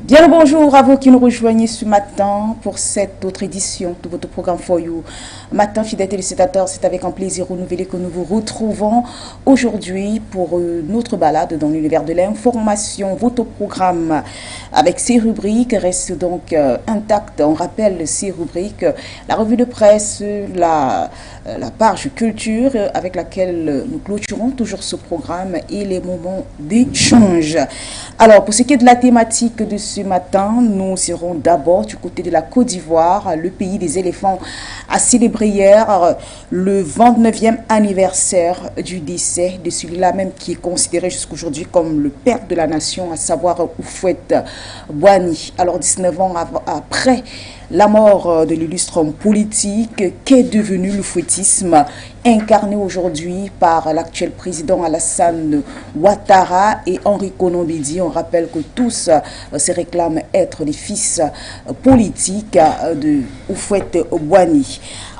Bien le bonjour à vous qui nous rejoignez ce matin pour cette autre édition de votre programme For You. Matin, fidèles téléspectateurs, c'est avec un plaisir renouvelé que nous vous retrouvons aujourd'hui pour notre balade dans l'univers de l'information. Votre programme avec ces rubriques reste donc intact. On rappelle ces rubriques, la revue de presse, la page culture avec laquelle nous clôturons toujours ce programme et les moments d'échange. Alors, pour ce qui est de la thématique de ce matin, nous serons d'abord du côté de la Côte d'Ivoire. Le pays des éléphants a célébré hier le 29e anniversaire du décès de celui-là même qui est considéré jusqu'aujourd'hui comme le père de la nation, à savoir Houphouët-Boigny. Alors, 19 ans après la mort de l'illustre homme politique, qu'est devenu le fouettisme incarné aujourd'hui par l'actuel président Alassane Ouattara et Henri Konan Bédié. On rappelle que tous se réclament être les fils politiques de Houphouët-Boigny.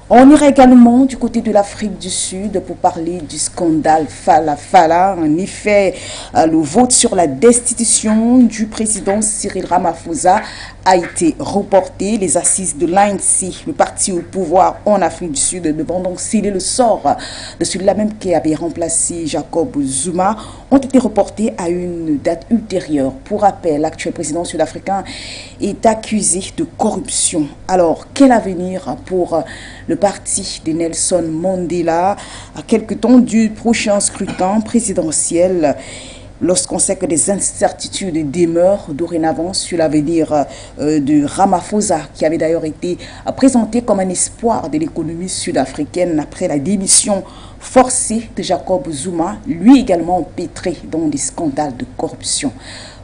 On ira également du côté de l'Afrique du Sud pour parler du scandale Fala Fala. En effet, le vote sur la destitution du président Cyril Ramaphosa a été reporté. Les assises de l'ANC, le parti au pouvoir en Afrique du Sud, devant donc sceller le sort de celui-là même qui avait remplacé Jacob Zuma, ont été reportées à une date ultérieure. Pour rappel, l'actuel président sud-africain est accusé de corruption. Alors, quel avenir pour le parti de Nelson Mandela à quelques temps du prochain scrutin présidentiel, lorsqu'on sait que des incertitudes demeurent dorénavant sur l'avenir de Ramaphosa, qui avait d'ailleurs été présenté comme un espoir de l'économie sud-africaine après la démission forcée de Jacob Zuma, lui également empêtré dans des scandales de corruption.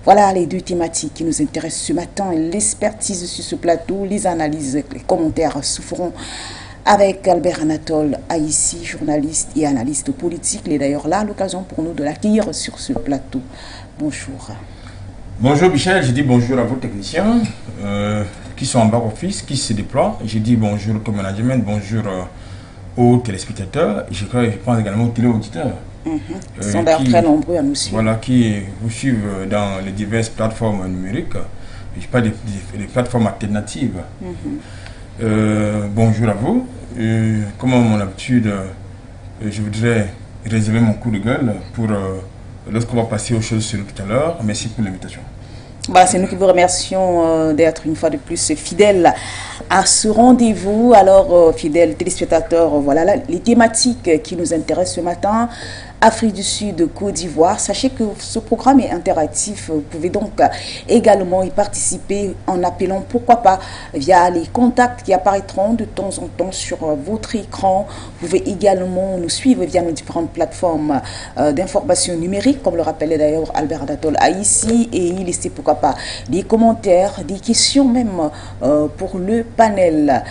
Voilà les deux thématiques qui nous intéressent ce matin. L'expertise sur ce plateau, les analyses, les commentaires se feront avec Albert Anatole Aïssi, journaliste et analyste politique. Il est d'ailleurs là l'occasion pour nous de l'accueillir sur ce plateau. Bonjour. Bonjour Michel, je dis bonjour à vos techniciens qui sont en back-office, qui se déploient. Je dis bonjour au management, bonjour aux téléspectateurs. Je pense également aux téléauditeurs. Ils sont d'ailleurs très nombreux à nous suivre. Voilà, qui vous suivent dans les diverses plateformes numériques. Je ne parle des plateformes alternatives. Bonjour à vous. Comme à mon habitude, je voudrais réserver mon coup de gueule pour lorsqu'on va passer aux choses sur tout à l'heure. Merci pour l'invitation. C'est nous qui vous remercions d'être une fois de plus fidèles à ce rendez-vous. Alors, fidèles téléspectateurs, voilà les thématiques qui nous intéressent ce matin. Afrique du Sud, Côte d'Ivoire. Sachez que ce programme est interactif. Vous pouvez donc également y participer en appelant, pourquoi pas, via les contacts qui apparaîtront de temps en temps sur votre écran. Vous pouvez également nous suivre via nos différentes plateformes d'information numérique, comme le rappelait d'ailleurs Albert Anatole Aïssi, et y laisser, pourquoi pas, des commentaires, des questions même pour le panel.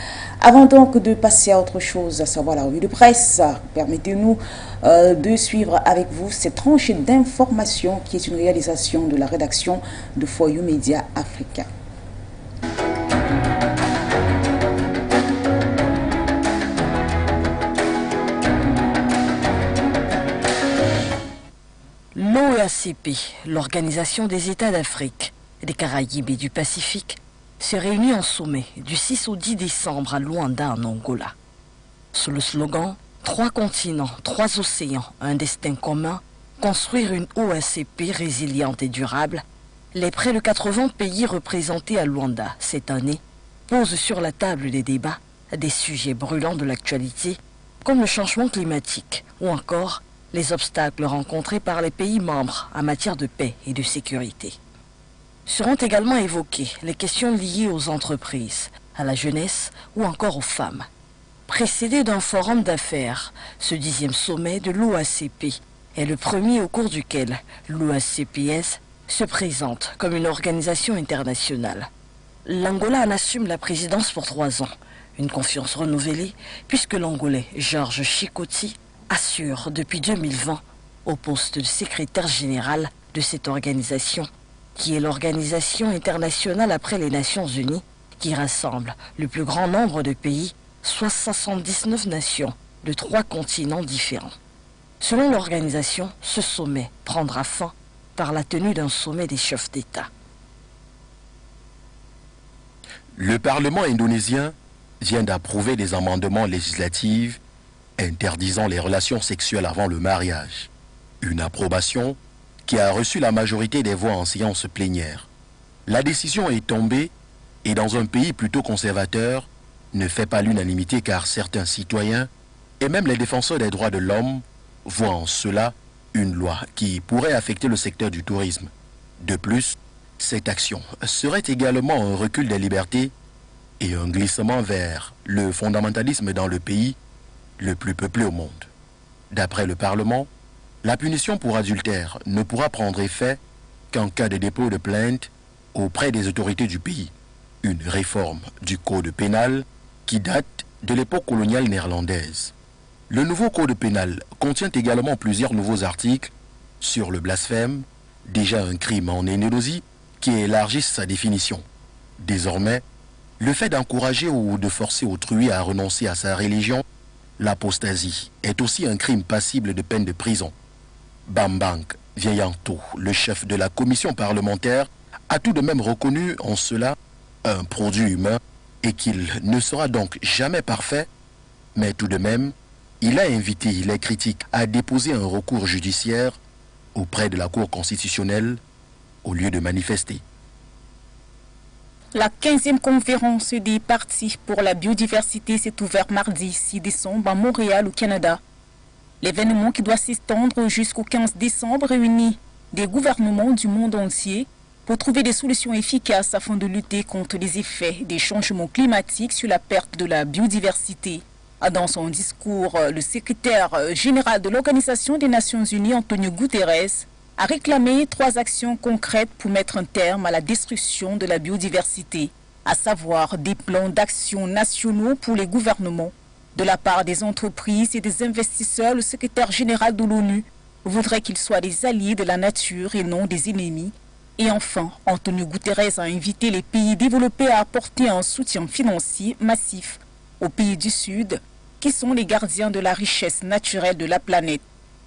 Avant donc de passer à autre chose, à savoir la revue de presse, permettez-nous de suivre avec vous cette tranche d'information qui est une réalisation de la rédaction de For You Media Africa. L'OACP, l'Organisation des États d'Afrique, des Caraïbes et du Pacifique, se réunit en sommet du 6 au 10 décembre à Luanda, en Angola. Sous le slogan « 3 continents, 3 océans, un destin commun, construire une OACP résiliente et durable », les près de 80 pays représentés à Luanda cette année posent sur la table des débats des sujets brûlants de l'actualité, comme le changement climatique ou encore les obstacles rencontrés par les pays membres en matière de paix et de sécurité. Seront également évoquées les questions liées aux entreprises, à la jeunesse ou encore aux femmes. Précédé d'un forum d'affaires, ce 10e sommet de l'OACP est le premier au cours duquel l'OACPS se présente comme une organisation internationale. L'Angola en assume la présidence pour 3 ans, une confiance renouvelée puisque l'Angolais Georges Chikoti assure depuis 2020 au poste de secrétaire général de cette organisation, qui est l'organisation internationale après les Nations Unies, qui rassemble le plus grand nombre de pays, soit 79 nations de 3 continents différents. Selon l'organisation, ce sommet prendra fin par la tenue d'un sommet des chefs d'État. Le Parlement indonésien vient d'approuver des amendements législatifs interdisant les relations sexuelles avant le mariage. Une approbation qui a reçu la majorité des voix en séance plénière. La décision est tombée et dans un pays plutôt conservateur ne fait pas l'unanimité car certains citoyens et même les défenseurs des droits de l'homme voient en cela une loi qui pourrait affecter le secteur du tourisme. De plus, cette action serait également un recul des libertés et un glissement vers le fondamentalisme dans le pays le plus peuplé au monde. D'après le Parlement, la punition pour adultère ne pourra prendre effet qu'en cas de dépôt de plainte auprès des autorités du pays. Une réforme du code pénal qui date de l'époque coloniale néerlandaise. Le nouveau code pénal contient également plusieurs nouveaux articles sur le blasphème, déjà un crime en Indonésie, qui élargissent sa définition. Désormais, le fait d'encourager ou de forcer autrui à renoncer à sa religion, l'apostasie, est aussi un crime passible de peine de prison. Bambang Wijayanto, le chef de la commission parlementaire, a tout de même reconnu en cela un produit humain et qu'il ne sera donc jamais parfait, mais tout de même, il a invité les critiques à déposer un recours judiciaire auprès de la Cour constitutionnelle au lieu de manifester. La 15e conférence des partis pour la biodiversité s'est ouverte mardi 6 décembre à Montréal, au Canada. L'événement, qui doit s'étendre jusqu'au 15 décembre, réunit des gouvernements du monde entier pour trouver des solutions efficaces afin de lutter contre les effets des changements climatiques sur la perte de la biodiversité. Dans son discours, le secrétaire général de l'Organisation des Nations Unies, Antonio Guterres, a réclamé 3 actions concrètes pour mettre un terme à la destruction de la biodiversité, à savoir des plans d'action nationaux pour les gouvernements. De la part des entreprises et des investisseurs, le secrétaire général de l'ONU voudrait qu'ils soient des alliés de la nature et non des ennemis. Et enfin, Antonio Guterres a invité les pays développés à apporter un soutien financier massif aux pays du Sud, qui sont les gardiens de la richesse naturelle de la planète.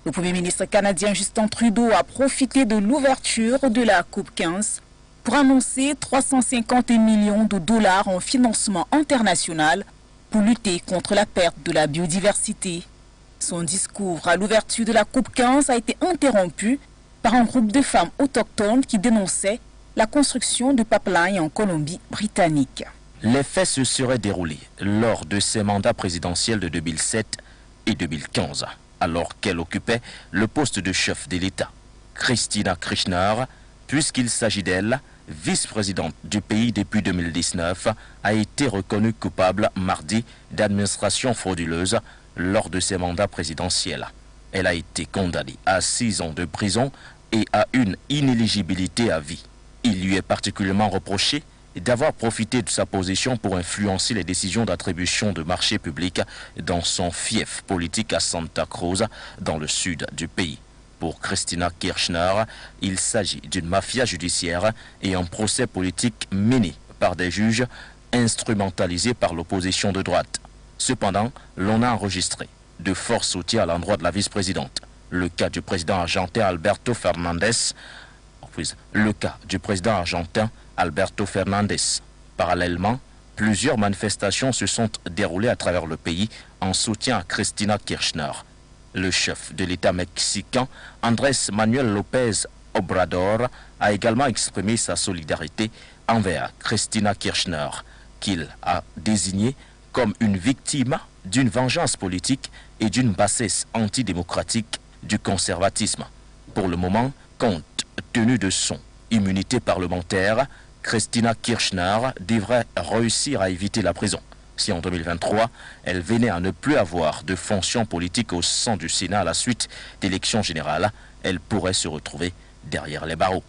Le Premier ministre canadien Justin Trudeau a profité de l'ouverture de la COP 15 pour annoncer 350 millions de dollars en financement international pour lutter contre la perte de la biodiversité. Son discours à l'ouverture de la COP 15 a été interrompu par un groupe de femmes autochtones qui dénonçaient la construction de pipelines en Colombie-Britannique. Les faits se seraient déroulés lors de ses mandats présidentiels de 2007 et 2015, alors qu'elle occupait le poste de chef de l'État. Cristina Kirchner, puisqu'il s'agit d'elle, vice-présidente du pays depuis 2019, a été reconnue coupable mardi d'administration frauduleuse lors de ses mandats présidentiels. Elle a été condamnée à 6 ans de prison et à une inéligibilité à vie. Il lui est particulièrement reproché d'avoir profité de sa position pour influencer les décisions d'attribution de marchés publics dans son fief politique à Santa Cruz, dans le sud du pays. Pour Cristina Kirchner, il s'agit d'une mafia judiciaire et un procès politique mené par des juges instrumentalisés par l'opposition de droite. Cependant, l'on a enregistré de forts soutiens à l'endroit de la vice-présidente. Le cas du président argentin Alberto Fernandez. Parallèlement, plusieurs manifestations se sont déroulées à travers le pays en soutien à Cristina Kirchner. Le chef de l'État mexicain, Andrés Manuel López Obrador, a également exprimé sa solidarité envers Cristina Kirchner, qu'il a désignée comme une victime d'une vengeance politique et d'une bassesse antidémocratique du conservatisme. Pour le moment, compte tenu de son immunité parlementaire, Cristina Kirchner devrait réussir à éviter la prison. Si en 2023, elle venait à ne plus avoir de fonction politique au sein du Sénat à la suite d'élections générales, elle pourrait se retrouver derrière les barreaux.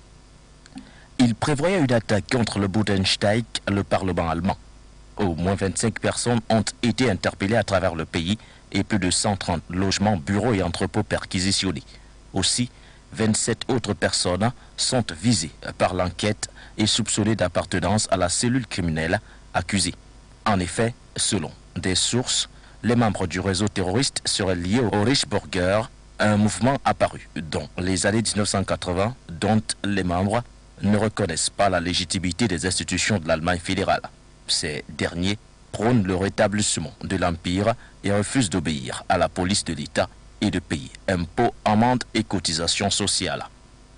Il prévoyait une attaque contre le Bundestag, le Parlement allemand. Au moins 25 personnes ont été interpellées à travers le pays et plus de 130 logements, bureaux et entrepôts perquisitionnés. Aussi, 27 autres personnes sont visées par l'enquête et soupçonnées d'appartenance à la cellule criminelle accusée. En effet, selon des sources, les membres du réseau terroriste seraient liés au Reichsbürger, un mouvement apparu dans les années 1980 dont les membres ne reconnaissent pas la légitimité des institutions de l'Allemagne fédérale. Ces derniers prônent le rétablissement de l'Empire et refusent d'obéir à la police de l'État et de payer impôts, amendes et cotisations sociales.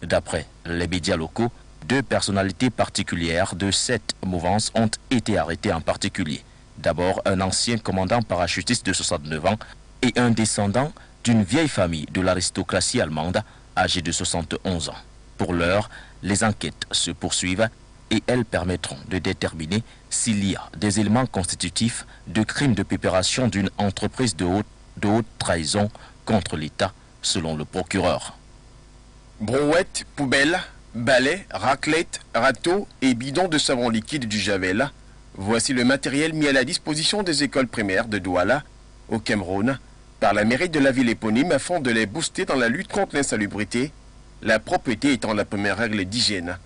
D'après les médias locaux, 2 personnalités particulières de cette mouvance ont été arrêtées en particulier. D'abord, un ancien commandant parachutiste de 69 ans et un descendant d'une vieille famille de l'aristocratie allemande âgée de 71 ans. Pour l'heure, les enquêtes se poursuivent et elles permettront de déterminer s'il y a des éléments constitutifs de crimes de préparation d'une entreprise de haute trahison contre l'État, selon le procureur. Brouettes, poubelles, balais, raclettes, râteaux et bidons de savon liquide du Javel. Voici le matériel mis à la disposition des écoles primaires de Douala, au Cameroun, par la mairie de la ville éponyme afin de les booster dans la lutte contre l'insalubrité, la propreté étant la première règle d'hygiène.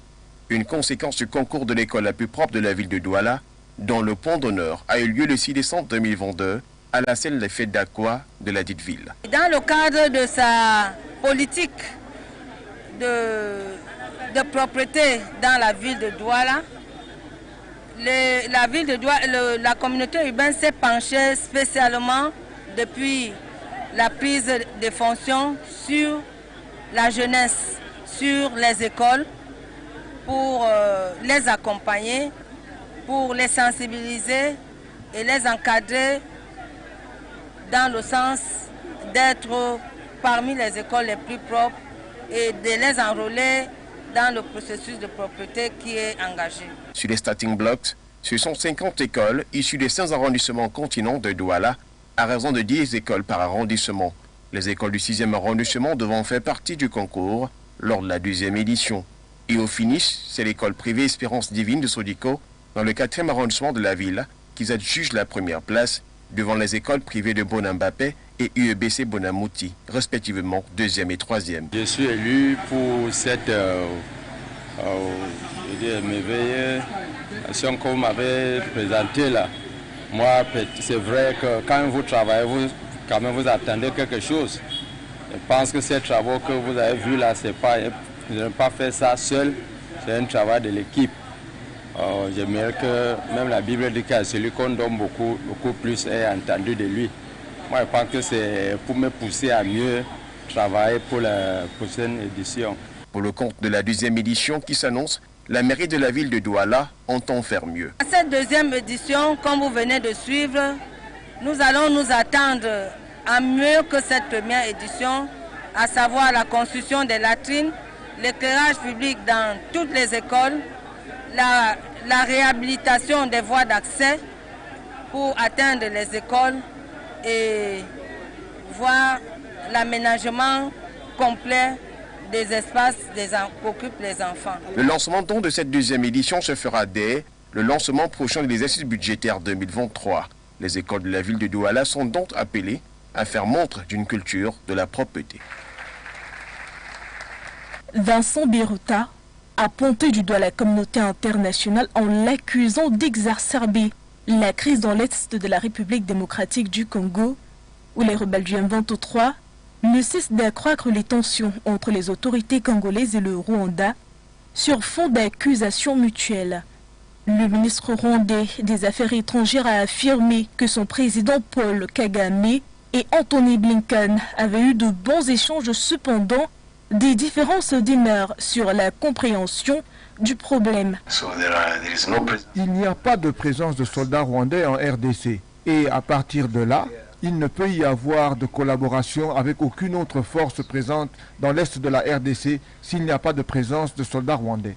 Une conséquence du concours de l'école la plus propre de la ville de Douala, dont le point d'honneur a eu lieu le 6 décembre 2022 à la scène des fêtes d'Aqua de la dite ville. Dans le cadre de sa politique de propreté dans la ville de Douala, la communauté urbaine s'est penchée spécialement depuis la prise de fonctions sur la jeunesse, sur les écoles, pour les accompagner, pour les sensibiliser et les encadrer dans le sens d'être parmi les écoles les plus propres et de les enrôler dans le processus de propreté qui est engagé. Sur les starting blocks, ce sont 50 écoles issues des 5 arrondissements continents de Douala, à raison de 10 écoles par arrondissement. Les écoles du 6e arrondissement devant faire partie du concours lors de la 2e édition. Et au finish, c'est l'école privée Espérance Divine de Sodiko, dans le 4e arrondissement de la ville, qui adjuge la première place devant les écoles privées de Bonambapé et UEBC Bonamouti, respectivement 2e et 3e. Je suis élu pour cette merveilleuse action qu'on m'avait présentée là. Moi, c'est vrai que quand vous travaillez, quand même vous attendez quelque chose. Je pense que ces travaux que vous avez vus là, je n'ai pas fait ça seul, c'est un travail de l'équipe. J'aimerais que même la Bible dit que celui qu'on donne beaucoup plus est entendu de lui. Moi, je pense que c'est pour me pousser à mieux travailler pour la prochaine édition. Pour le compte de la 2e édition qui s'annonce, la mairie de la ville de Douala entend faire mieux. À cette 2e édition, comme vous venez de suivre, nous allons nous attendre à mieux que cette première édition, à savoir la construction des latrines, l'éclairage public dans toutes les écoles, la réhabilitation des voies d'accès pour atteindre les écoles et voir l'aménagement complet des espaces qu'occupent les enfants. Le lancement donc de cette 2e édition se fera dès le lancement prochain de l'exercice budgétaire 2023. Les écoles de la ville de Douala sont donc appelées à faire montre d'une culture de la propreté. Vincent Biruta a pointé du doigt la communauté internationale en l'accusant d'exacerber la crise dans l'est de la République démocratique du Congo, où les rebelles du M23 ne cessent d'accroître les tensions entre les autorités congolaises et le Rwanda sur fond d'accusations mutuelles. Le ministre rwandais des Affaires étrangères a affirmé que son président Paul Kagame et Anthony Blinken avaient eu de bons échanges. Cependant, des différences demeurent sur la compréhension du problème. Il n'y a pas de présence de soldats rwandais en RDC. Et à partir de là, il ne peut y avoir de collaboration avec aucune autre force présente dans l'est de la RDC s'il n'y a pas de présence de soldats rwandais.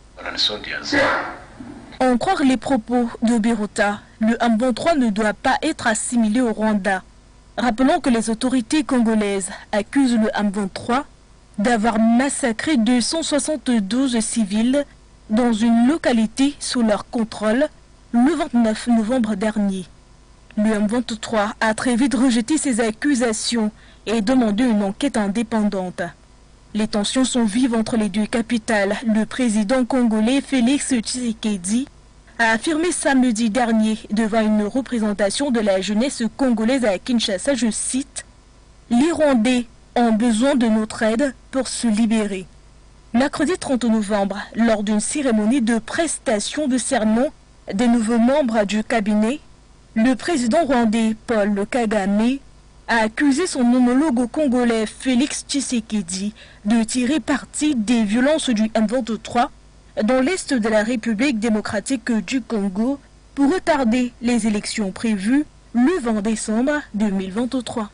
En croire les propos de Biruta, le M23 ne doit pas être assimilé au Rwanda. Rappelons que les autorités congolaises accusent le M23 d'avoir massacré 272 civils dans une localité sous leur contrôle le 29 novembre dernier. Le M23 a très vite rejeté ces accusations et demandé une enquête indépendante. Les tensions sont vives entre les deux capitales. Le président congolais Félix Tshisekedi a affirmé samedi dernier devant une représentation de la jeunesse congolaise à Kinshasa, je cite, « Les Rwandais ont besoin de notre aide pour se libérer ». Mercredi 30 novembre, lors d'une cérémonie de prestation de serment des nouveaux membres du cabinet, le président rwandais Paul Kagame a accusé son homologue congolais Félix Tshisekedi de tirer parti des violences du M23 dans l'est de la République démocratique du Congo pour retarder les élections prévues le 20 décembre 2023.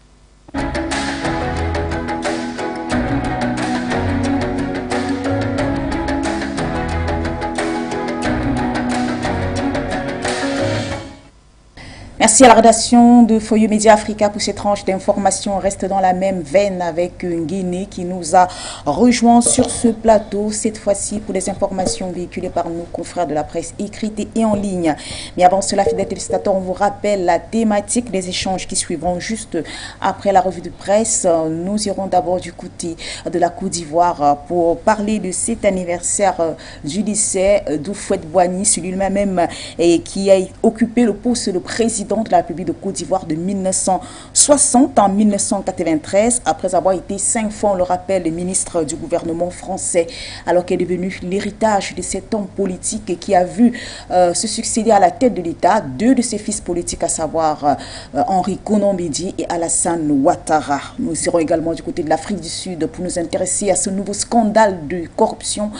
Merci à la rédaction de Foyo Média Africa pour cette tranche d'informations. On reste dans la même veine avec Nguéné qui nous a rejoint sur ce plateau, cette fois-ci pour des informations véhiculées par nos confrères de la presse écrite et en ligne. Mais avant cela, fidèles téléspectateurs, on vous rappelle la thématique des échanges qui suivront juste après la revue de presse. Nous irons d'abord du côté de la Côte d'Ivoire pour parler de cet anniversaire du lycée d'Oufouette-Boigny, celui-même qui a occupé le poste de président de la République de Côte d'Ivoire de 1960 en 1993, après avoir été 5 fois, on le rappelle, le ministre du gouvernement français, alors qu'est devenu l'héritage de cet homme politique qui a vu se succéder à la tête de l'État 2 de ses fils politiques, à savoir Henri Konan Bédié et Alassane Ouattara. Nous irons également du côté de l'Afrique du Sud pour nous intéresser à ce nouveau scandale de corruption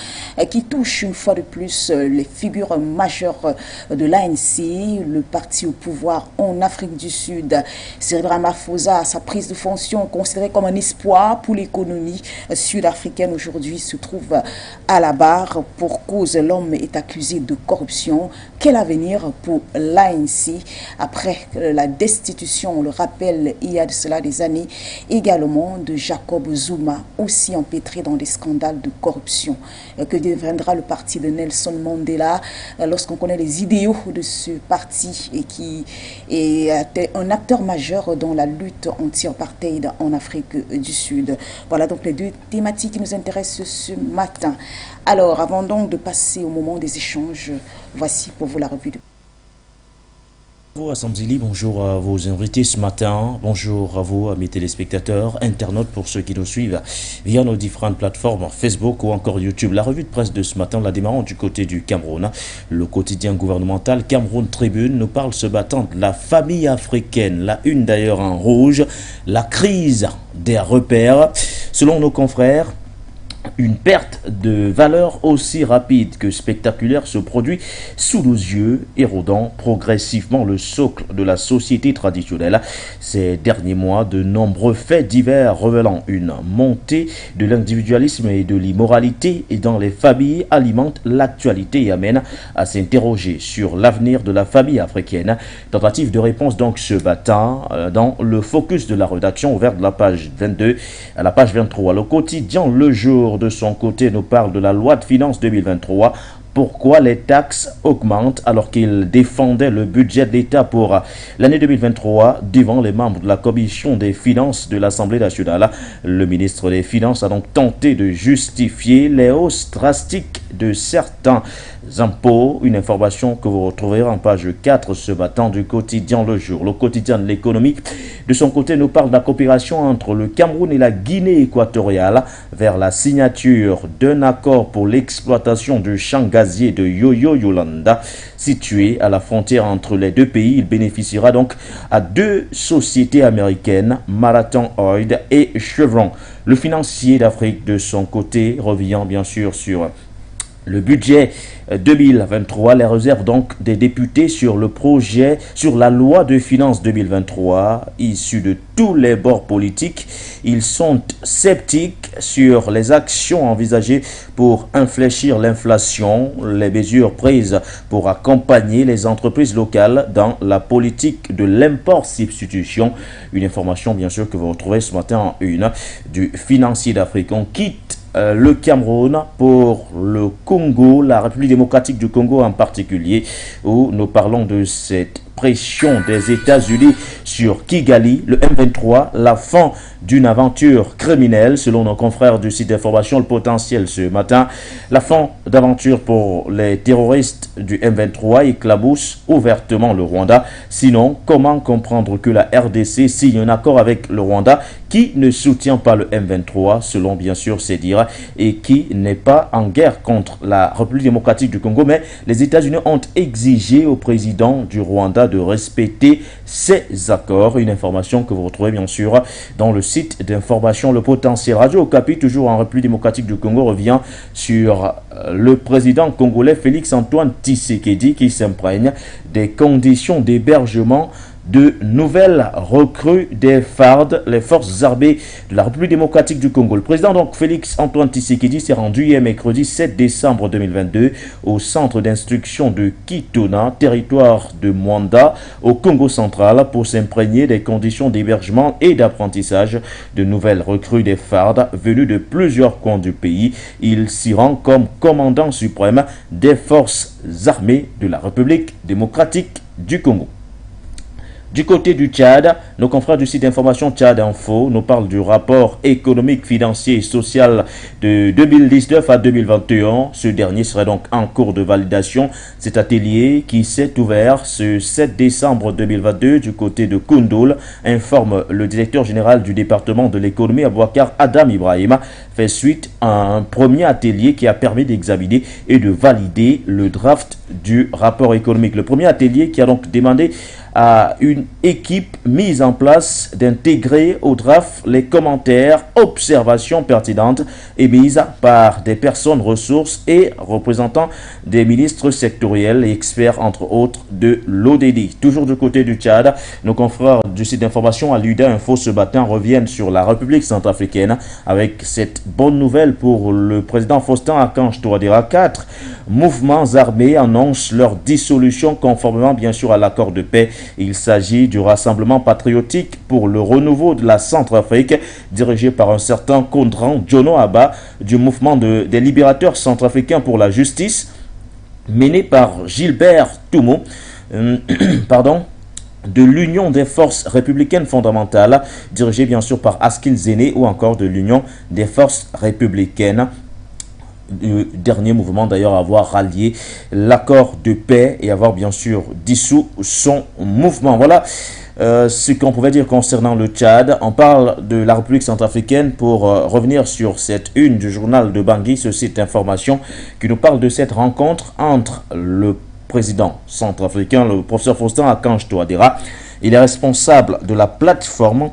qui touche une fois de plus les figures majeures de l'ANC, le parti au pouvoir en Afrique du Sud. Cyril Ramaphosa, sa prise de fonction considérée comme un espoir pour l'économie sud-africaine, aujourd'hui se trouve à la barre pour cause l'homme est accusé de corruption. Quel avenir pour l'ANC après la destitution, on le rappelle, il y a de cela des années, également de Jacob Zuma, aussi empêtré dans des scandales de corruption. Que deviendra le parti de Nelson Mandela lorsqu'on connaît les idéaux de ce parti et qui est un acteur majeur dans la lutte anti-apartheid en Afrique du Sud. Voilà donc les 2 thématiques qui nous intéressent ce matin. Alors, avant donc de passer au moment des échanges, voici pour vous la revue de... Bonjour à Samzili, bonjour à vos invités ce matin, bonjour à vous, amis téléspectateurs, internautes pour ceux qui nous suivent via nos différentes plateformes Facebook ou encore YouTube. La revue de presse de ce matin, la démarrons du côté du Cameroun. Le quotidien gouvernemental Cameroun Tribune nous parle ce matin de la famille africaine, la une d'ailleurs en rouge, la crise des repères. Selon nos confrères, une perte de valeur aussi rapide que spectaculaire se produit sous nos yeux, érodant progressivement le socle de la société traditionnelle. Ces derniers mois, de nombreux faits divers révélant une montée de l'individualisme et de l'immoralité dans les familles alimentent l'actualité et amènent à s'interroger sur l'avenir de la famille africaine. Tentative de réponse donc ce matin dans le focus de la rédaction ouverte de la page 22 à la page 23. Le quotidien Le Jour de son côté nous parle de la loi de finances 2023. Pourquoi les taxes augmentent alors qu'il défendait le budget de l'État pour l'année 2023 devant les membres de la commission des finances de l'Assemblée nationale. Le ministre des Finances a donc tenté de justifier les hausses drastiques de certains impôts. Une information que vous retrouverez en page 4 ce matin du quotidien Le Jour. Le quotidien de l'économie, de son côté, nous parle de la coopération entre le Cameroun et la Guinée équatoriale vers la signature d'un accord pour l'exploitation du champ gazier de Yoyo-Yolanda, situé à la frontière entre les 2 pays. Il bénéficiera donc à 2 sociétés américaines, Marathon Oil et Chevron. Le financier d'Afrique, de son côté, revient bien sûr sur le budget 2023, les réserves donc des députés sur le projet, sur la loi de finances 2023, issus de tous les bords politiques. Ils sont sceptiques sur les actions envisagées pour infléchir l'inflation, les mesures prises pour accompagner les entreprises locales dans la politique de l'import-substitution. Une information bien sûr que vous retrouvez ce matin en une du financier d'Afrique. On quitte le Cameroun pour le Congo, la République démocratique du Congo en particulier, où nous parlons de cette pression des États-Unis sur Kigali, le M23, la fin d'une aventure criminelle, selon nos confrères du site d'information Le Potentiel ce matin. La fin d'aventure pour les terroristes du M23 éclabousse ouvertement le Rwanda. Sinon, comment comprendre que la RDC signe un accord avec le Rwanda qui ne soutient pas le M23, selon bien sûr ses dires, et qui n'est pas en guerre contre la République démocratique du Congo, mais les États-Unis ont exigé au président du Rwanda de respecter ces accords. Une information que vous retrouvez bien sûr dans le site d'information Le Potentiel. Radio Okapi, toujours en République démocratique du Congo, revient sur le président congolais Félix-Antoine Tshisekedi qui s'imprègne des conditions d'hébergement de nouvelles recrues des FARD, les forces armées de la République démocratique du Congo. Le président donc Félix-Antoine Tshisekedi s'est rendu hier mercredi 7 décembre 2022 au centre d'instruction de Kitona, territoire de Mwanda, au Congo central, pour s'imprégner des conditions d'hébergement et d'apprentissage de nouvelles recrues des FARD venues de plusieurs coins du pays. Il s'y rend comme commandant suprême des forces armées de la République démocratique du Congo. Du côté du Tchad, nos confrères du site d'information Tchad Info nous parlent du rapport économique, financier et social de 2019 à 2021. Ce dernier serait donc en cours de validation. Cet atelier qui s'est ouvert ce 7 décembre 2022 du côté de Koundoul, informe le directeur général du département de l'économie, Abouakar Adam Ibrahim, fait suite à un premier atelier qui a permis d'examiner et de valider le draft du rapport économique. Le premier atelier qui a donc demandé à une équipe mise en place d'intégrer au draft les commentaires, observations pertinentes émises par des personnes ressources et représentants des ministres sectoriels et experts entre autres de l'ODD. Toujours du côté du Tchad, nos confrères du site d'information Aluda Info ce matin reviennent sur la République centrafricaine avec cette bonne nouvelle pour le président Faustin Archange Touadéra. 4 mouvements armés annoncent leur dissolution conformément bien sûr à l'accord de paix. Il s'agit du Rassemblement patriotique pour le renouveau de la Centrafrique, dirigé par un certain Kondran Jono Abba, du mouvement des libérateurs centrafricains pour la justice, mené par Gilbert Toumo, de l'Union des forces républicaines fondamentales, dirigée bien sûr par Askil Zéné, ou encore de l'Union des forces républicaines. Le dernier mouvement d'ailleurs à avoir rallié l'accord de paix et avoir bien sûr dissous son mouvement. Voilà ce qu'on pouvait dire concernant le Tchad. On parle de la République centrafricaine pour revenir sur cette une du journal de Bangui, ce site d'information qui nous parle de cette rencontre entre le président centrafricain, le professeur Faustin Archange Touadéra, et les responsables de la plateforme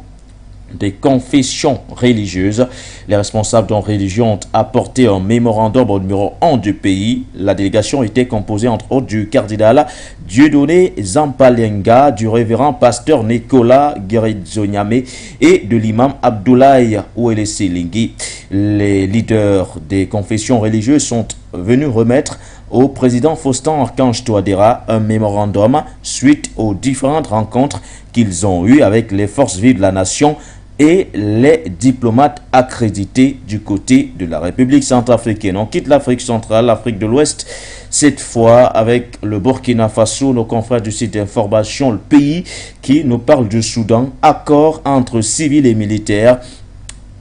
des confessions religieuses. Les responsables d'une religion ont apporté un mémorandum au numéro 1 du pays. La délégation était composée entre autres du cardinal Dieudonné Zampalenga, du révérend pasteur Nicolas Guérizonyame et de l'imam Abdoulaye Ouelesselingui. Les leaders des confessions religieuses sont venus remettre au président Faustin Archange Touadéra un mémorandum suite aux différentes rencontres qu'ils ont eues avec les forces vives de la nation et les diplomates accrédités du côté de la République centrafricaine. On quitte l'Afrique centrale, l'Afrique de l'Ouest, cette fois avec le Burkina Faso, nos confrères du site d'information Le Pays qui nous parle du Soudan, accord entre civils et militaires.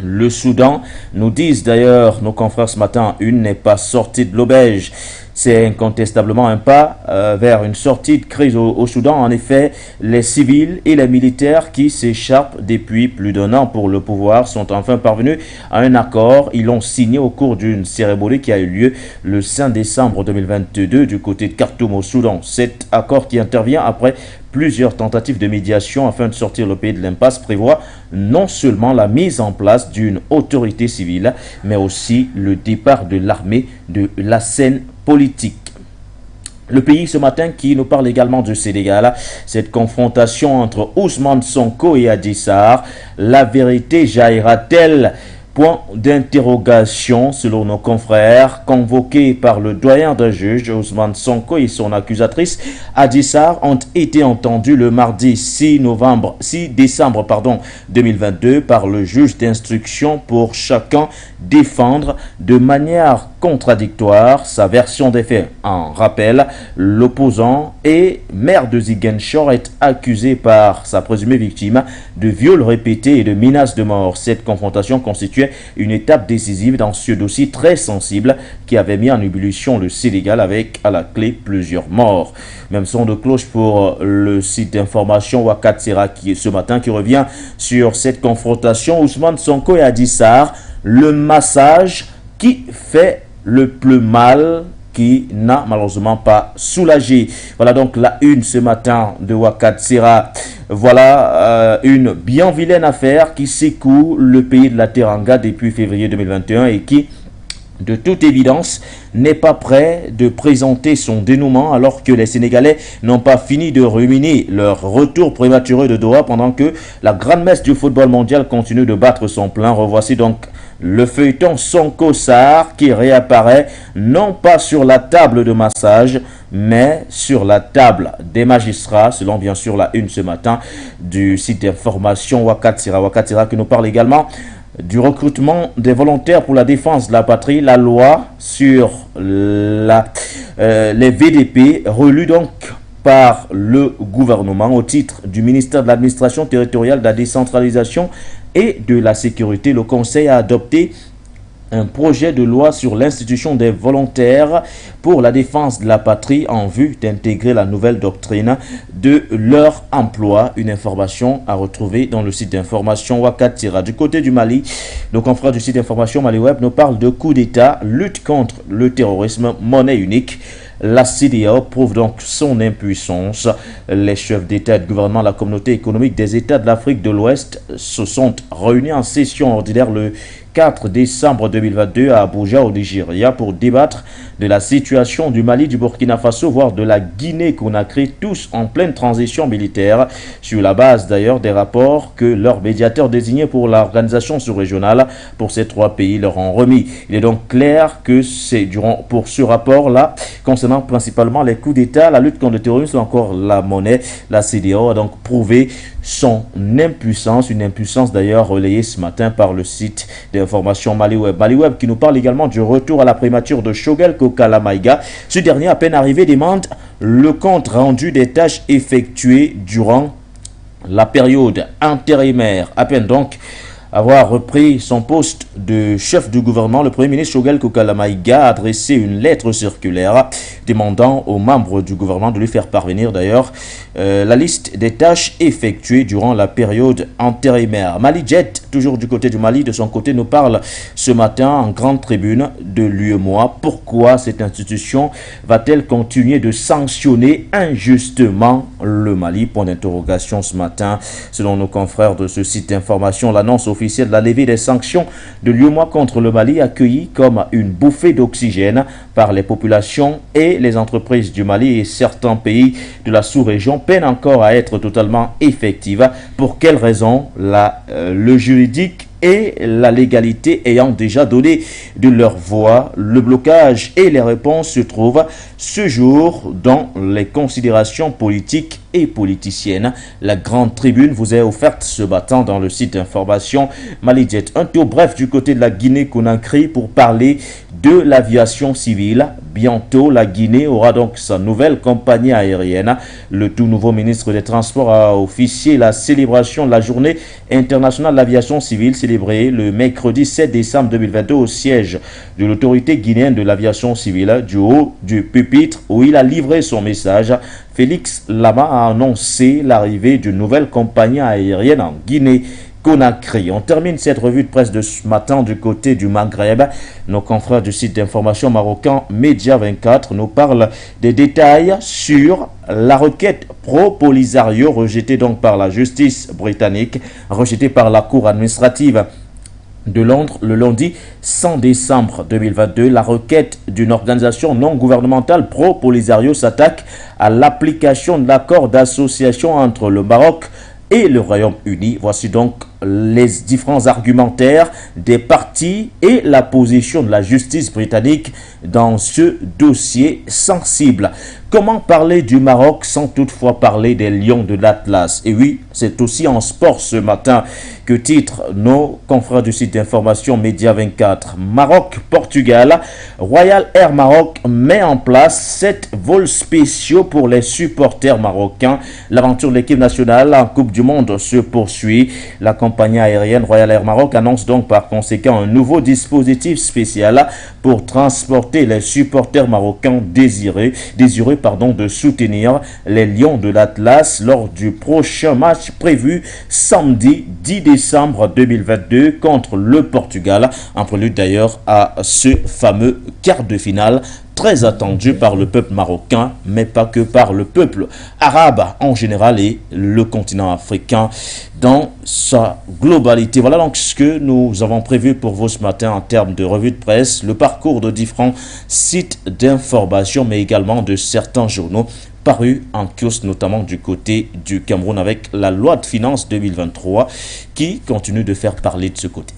Le Soudan, nous disent d'ailleurs nos confrères ce matin, une n'est pas sortie de l'auberge. C'est incontestablement un pas vers une sortie de crise au Soudan. En effet, les civils et les militaires qui s'échappent depuis plus d'1 an pour le pouvoir sont enfin parvenus à un accord. Ils l'ont signé au cours d'une cérémonie qui a eu lieu le 5 décembre 2022 du côté de Khartoum au Soudan. Cet accord qui intervient après plusieurs tentatives de médiation afin de sortir le pays de l'impasse prévoit non seulement la mise en place d'une autorité civile, mais aussi le départ de l'armée de la scène politique. Le pays ce matin qui nous parle également du Sénégal, cette confrontation entre Ousmane Sonko et Adji Sarr, la vérité jaillira-t-elle Point d'interrogation selon nos confrères, convoqués par le doyen d'un juge, Ousmane Sonko et son accusatrice, Adji Sarr, ont été entendus le mardi 6 décembre 2022 par le juge d'instruction pour chacun défendre de manière contradictoire sa version des faits. En rappel, l'opposant et maire de Ziguinchor est accusé par sa présumée victime de viols répétés et de menaces de mort. Cette confrontation constituait une étape décisive dans ce dossier très sensible qui avait mis en ébullition le Sénégal avec à la clé plusieurs morts. Même son de cloche pour le site d'information Wakat Sera qui est ce matin qui revient sur cette confrontation. Ousmane Sonko et Adji Sarr, le massage qui fait le plus mal, qui n'a malheureusement pas soulagé. Voilà donc la une ce matin de Wakat Sera. Voilà une bien vilaine affaire qui secoue le pays de la Teranga depuis février 2021 et qui, de toute évidence, n'est pas prêt de présenter son dénouement alors que les Sénégalais n'ont pas fini de ruminer leur retour prématuré de Doha pendant que la grande messe du football mondial continue de battre son plein. Revoici donc le feuilleton Sonko Sarr qui réapparaît non pas sur la table de massage mais sur la table des magistrats, selon bien sûr la une ce matin du site d'information Wakat Sera. Wakat Sera qui nous parle également du recrutement des volontaires pour la défense de la patrie, la loi sur les VDP relue donc par le gouvernement au titre du ministère de l'administration territoriale, de la décentralisation et de la sécurité. Le Conseil a adopté un projet de loi sur l'institution des volontaires pour la défense de la patrie en vue d'intégrer la nouvelle doctrine de leur emploi. Une information à retrouver dans le site d'information Wakat Sera. Du côté du Mali, nos confrères du site d'information Mali Web nous parlent de coup d'État, lutte contre le terrorisme, monnaie unique. La CEDEAO prouve donc son impuissance. Les chefs d'État et de gouvernement de la communauté économique des États de l'Afrique de l'Ouest se sont réunis en session ordinaire le 4 décembre 2022 à Abuja au Nigeria pour débattre de la situation du Mali, du Burkina Faso, voire de la Guinée-Conakry, tous en pleine transition militaire, sur la base d'ailleurs des rapports que leurs médiateurs désignés pour l'organisation sous-régionale pour ces trois pays leur ont remis. Il est donc clair que c'est pour ce rapport-là, concernant principalement les coups d'État, la lutte contre le terrorisme ou encore la monnaie, la CEDEAO a donc prouvé son impuissance, une impuissance d'ailleurs relayée ce matin par le site d'information Mali Web. Mali Web qui nous parle également du retour à la primature de Choguel Kokala Maïga. Ce dernier, à peine arrivé, demande le compte rendu des tâches effectuées durant la période intérimaire. À peine donc avoir repris son poste de chef du gouvernement, le Premier ministre Choguel Kokala Maïga a adressé une lettre circulaire demandant aux membres du gouvernement de lui faire parvenir d'ailleurs la liste des tâches effectuées durant la période intérimaire. Mali Jet, toujours du côté du Mali, de son côté, nous parle ce matin en grande tribune de l'UEMOA. Pourquoi cette institution va-t-elle continuer de sanctionner injustement le Mali? Point d'interrogation ce matin. Selon nos confrères de ce site d'information, l'annonce officielle de la levée des sanctions de l'UEMOA contre le Mali accueillie comme une bouffée d'oxygène par les populations et les entreprises du Mali et certains pays de la sous-région peine encore à être totalement effective. Pour quelles raisons? Le juridique et la légalité ayant déjà donné de leur voix, le blocage et les réponses se trouvent ce jour dans les considérations politiques et politiciennes. La grande tribune vous est offerte ce matin dans le site d'information Mali Jet. Un tour bref du côté de la Guinée-Conakry pour parler de l'aviation civile. Bientôt, la Guinée aura donc sa nouvelle compagnie aérienne. Le tout nouveau ministre des Transports a officié la célébration de la journée internationale de l'aviation civile célébrée le mercredi 7 décembre 2022 au siège de l'autorité guinéenne de l'aviation civile. Du haut du pupitre où il a livré son message, Félix Lama a annoncé l'arrivée d'une nouvelle compagnie aérienne en Guinée-Conakry. On termine cette revue de presse de ce matin du côté du Maghreb. Nos confrères du site d'information marocain Média 24 nous parlent des détails sur la requête pro-Polisario rejetée donc par la justice britannique, rejetée par la cour administrative de Londres le lundi 100 décembre 2022. La requête d'une organisation non gouvernementale pro-Polisario s'attaque à l'application de l'accord d'association entre le Maroc et le Royaume-Uni. Voici donc les différents argumentaires des partis et la position de la justice britannique dans ce dossier sensible. Comment parler du Maroc sans toutefois parler des Lions de l'Atlas? Et oui, c'est aussi en sport ce matin que titrent nos confrères du site d'information Média 24. Maroc-Portugal, Royal Air Maroc met en place 7 vols spéciaux pour les supporters marocains. L'aventure de l'équipe nationale en Coupe du Monde se poursuit. La compagnie aérienne Royal Air Maroc annonce donc par conséquent un nouveau dispositif spécial pour transporter les supporters marocains désireux de soutenir les Lions de l'Atlas lors du prochain match prévu samedi 10 décembre 2022 contre le Portugal, en prélude d'ailleurs à ce fameux quart de finale très attendu par le peuple marocain, mais pas que par le peuple arabe en général et le continent africain dans sa globalité. Voilà donc ce que nous avons prévu pour vous ce matin en termes de revue de presse, le parcours de différents sites d'information, mais également de certains journaux parus en kiosque, notamment du côté du Cameroun, avec la loi de finances 2023 qui continue de faire parler de ce côté.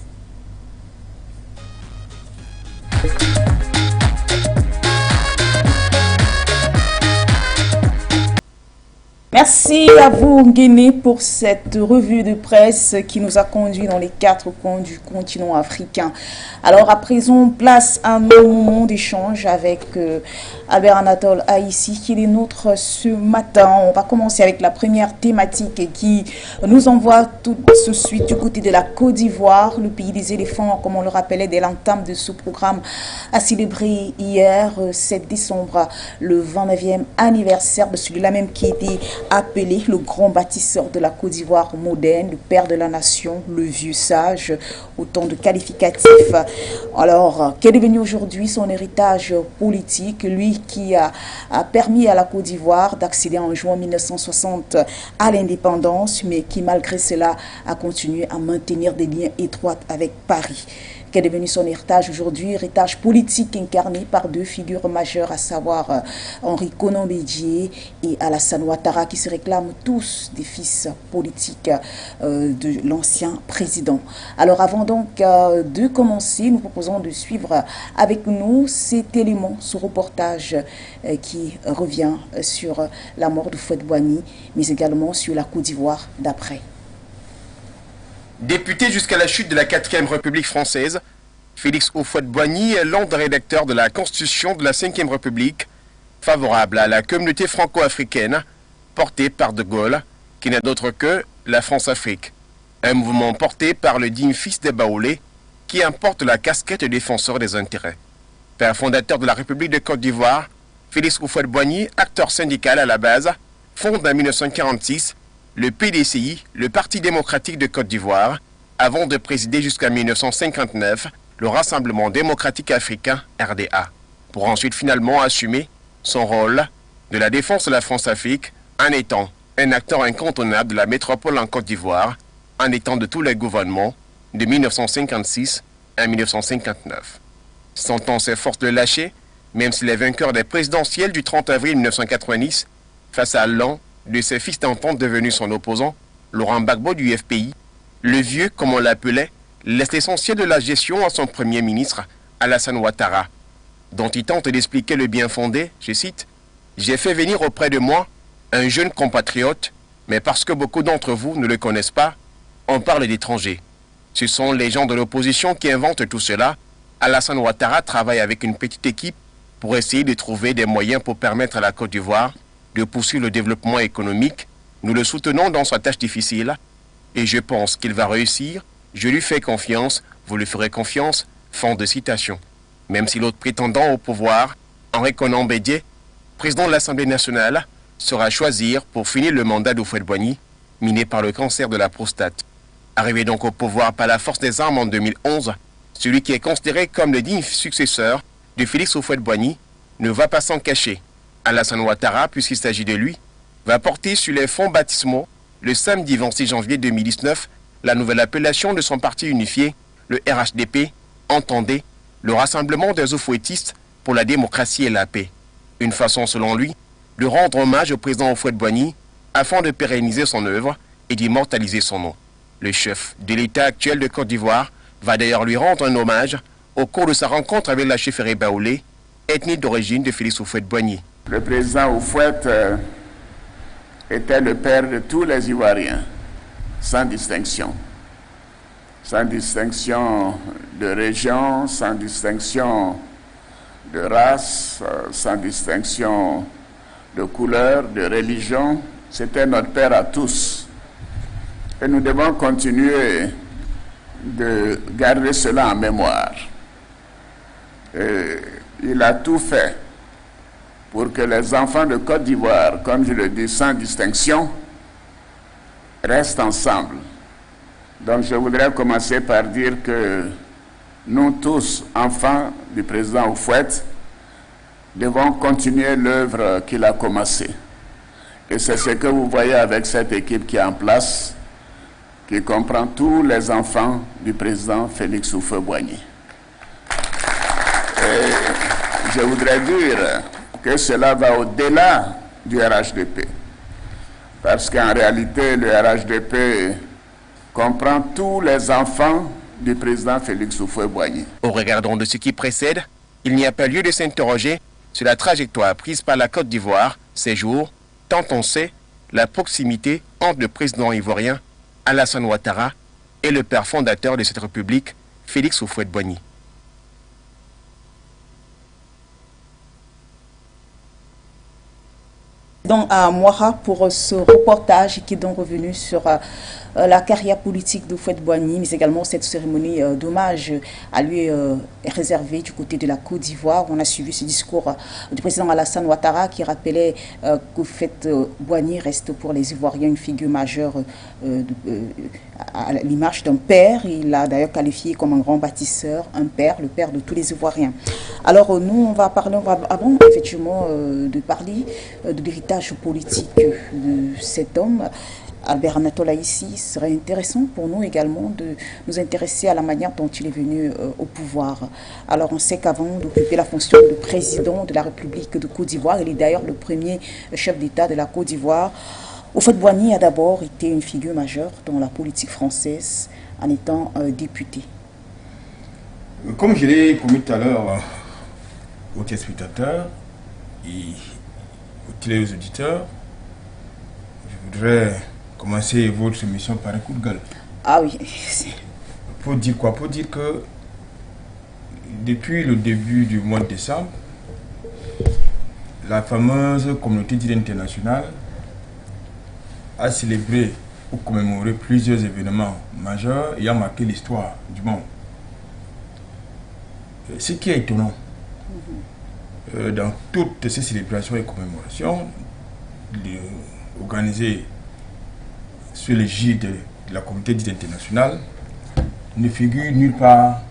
Merci à vous, Nguéné, pour cette revue de presse qui nous a conduit dans les 4 coins du continent africain. Alors, à présent, place à un moment d'échange avec Albert Anatole Aïssi, qui est nôtre ce matin. On va commencer avec la première thématique qui nous envoie tout de suite du côté de la Côte d'Ivoire, le pays des éléphants, comme on le rappelait dès l'entame de ce programme, a célébré hier, 7 décembre, le 29e anniversaire de celui-là même qui était appelé le grand bâtisseur de la Côte d'Ivoire moderne, le père de la nation, le vieux sage, autant de qualificatifs. Alors, qu'est devenu aujourd'hui son héritage politique, lui qui a permis à la Côte d'Ivoire d'accéder en juin 1960 à l'indépendance, mais qui malgré cela a continué à maintenir des liens étroits avec Paris. Qu'est devenu son héritage aujourd'hui, héritage politique incarné par 2 figures majeures, à savoir Henri Konan Bédié et Alassane Ouattara, qui se réclament tous des fils politiques de l'ancien président. Alors avant donc de commencer, nous proposons de suivre avec nous cet élément, ce reportage qui revient sur la mort de Houphouët-Boigny, mais également sur la Côte d'Ivoire d'après. Député jusqu'à la chute de la 4e République française, Félix Houphouët-Boigny est l'un des rédacteurs de la Constitution de la 5e République, favorable à la communauté franco-africaine, portée par De Gaulle, qui n'est d'autre que la France-Afrique. Un mouvement porté par le digne fils des Baoulés, qui importe la casquette défenseur des intérêts. Père fondateur de la République de Côte d'Ivoire, Félix Houphouët-Boigny, acteur syndical à la base, fonde en 1946 le PDCI, le Parti démocratique de Côte d'Ivoire, avant de présider jusqu'à 1959 le Rassemblement démocratique africain, RDA, pour ensuite finalement assumer son rôle de la défense de la France-Afrique en étant un acteur incontournable de la métropole en Côte d'Ivoire, en étant de tous les gouvernements de 1956 à 1959. Sentant ses forces de lâcher, même s'il est vainqueur des présidentielles du 30 avril 1990, face à l'un de ses fils d'entente devenu son opposant, Laurent Gbagbo du FPI, le vieux, comme on l'appelait, laisse l'essentiel de la gestion à son premier ministre, Alassane Ouattara, dont il tente d'expliquer le bien fondé, je cite, « J'ai fait venir auprès de moi un jeune compatriote, mais parce que beaucoup d'entre vous ne le connaissent pas, on parle d'étrangers. Ce sont les gens de l'opposition qui inventent tout cela. Alassane Ouattara travaille avec une petite équipe pour essayer de trouver des moyens pour permettre à la Côte d'Ivoire de poursuivre le développement économique. Nous le soutenons dans sa tâche difficile et je pense qu'il va réussir. Je lui fais confiance, vous lui ferez confiance. » Fin de citation. Même si l'autre prétendant au pouvoir, Henri Konan Bédié, président de l'Assemblée nationale, sera à choisir pour finir le mandat d'Houphouët-Boigny, miné par le cancer de la prostate. Arrivé donc au pouvoir par la force des armes en 2011, celui qui est considéré comme le digne successeur de Félix Houphouët-Boigny ne va pas s'en cacher. Alassane Ouattara, puisqu'il s'agit de lui, va porter sur les fonds baptismaux, le samedi 26 janvier 2019, la nouvelle appellation de son parti unifié, le RHDP, entendez, le Rassemblement des Oufouettistes pour la démocratie et la paix. Une façon, selon lui, de rendre hommage au président Houphouët-Boigny afin de pérenniser son œuvre et d'immortaliser son nom. Le chef de l'État actuel de Côte d'Ivoire va d'ailleurs lui rendre un hommage au cours de sa rencontre avec la Chefferie Baoulé, ethnie d'origine de Félix Houphouët-Boigny. Le président Houphouët était le père de tous les Ivoiriens, sans distinction. Sans distinction de région, sans distinction de race, sans distinction de couleur, de religion. C'était notre père à tous. Et nous devons continuer de garder cela en mémoire. Et il a tout fait pour que les enfants de Côte d'Ivoire, comme je le dis, sans distinction, restent ensemble. Donc je voudrais commencer par dire que nous tous, enfants du président Houphouët, devons continuer l'œuvre qu'il a commencée. Et c'est ce que vous voyez avec cette équipe qui est en place, qui comprend tous les enfants du président Félix Houphouët-Boigny. Et je voudrais dire que cela va au-delà du RHDP. Parce qu'en réalité, le RHDP comprend tous les enfants du président Félix Houphouët-Boigny. Au regard de ce qui précède, il n'y a pas lieu de s'interroger sur la trajectoire prise par la Côte d'Ivoire ces jours, tant on sait la proximité entre le président ivoirien Alassane Ouattara et le père fondateur de cette république, Félix Houphouët-Boigny. Donc à Moira pour ce reportage qui est donc revenu sur la carrière politique de Houphouët-Boigny, mais également cette cérémonie d'hommage à lui réservée du côté de la Côte d'Ivoire. On a suivi ce discours du président Alassane Ouattara qui rappelait qu'Houphouët-Boigny reste pour les Ivoiriens une figure majeure à l'image d'un père. Il l'a d'ailleurs qualifié comme un grand bâtisseur, un père, le père de tous les Ivoiriens. Alors nous, on va parler, avant effectivement de parler de l'héritage politique de cet homme, Albert Anatola ici, ce serait intéressant pour nous également de nous intéresser à la manière dont il est venu au pouvoir. Alors on sait qu'avant d'occuper la fonction de président de la République de Côte d'Ivoire, il est d'ailleurs le premier chef d'État de la Côte d'Ivoire, Houphouët-Boigny a d'abord été une figure majeure dans la politique française en étant député. Comme je l'ai promis tout à l'heure aux téléspectateurs et aux auditeurs, je voudrais commencer votre émission par un coup de gueule. Ah oui. Pour dire quoi? Pour dire que depuis le début du mois de décembre, la fameuse communauté dite internationale a célébré ou commémoré plusieurs événements majeurs ayant marqué l'histoire du monde. Ce qui est étonnant, dans toutes ces célébrations et commémorations organisées sous l'égide de la communauté dite internationale, ne figure nulle part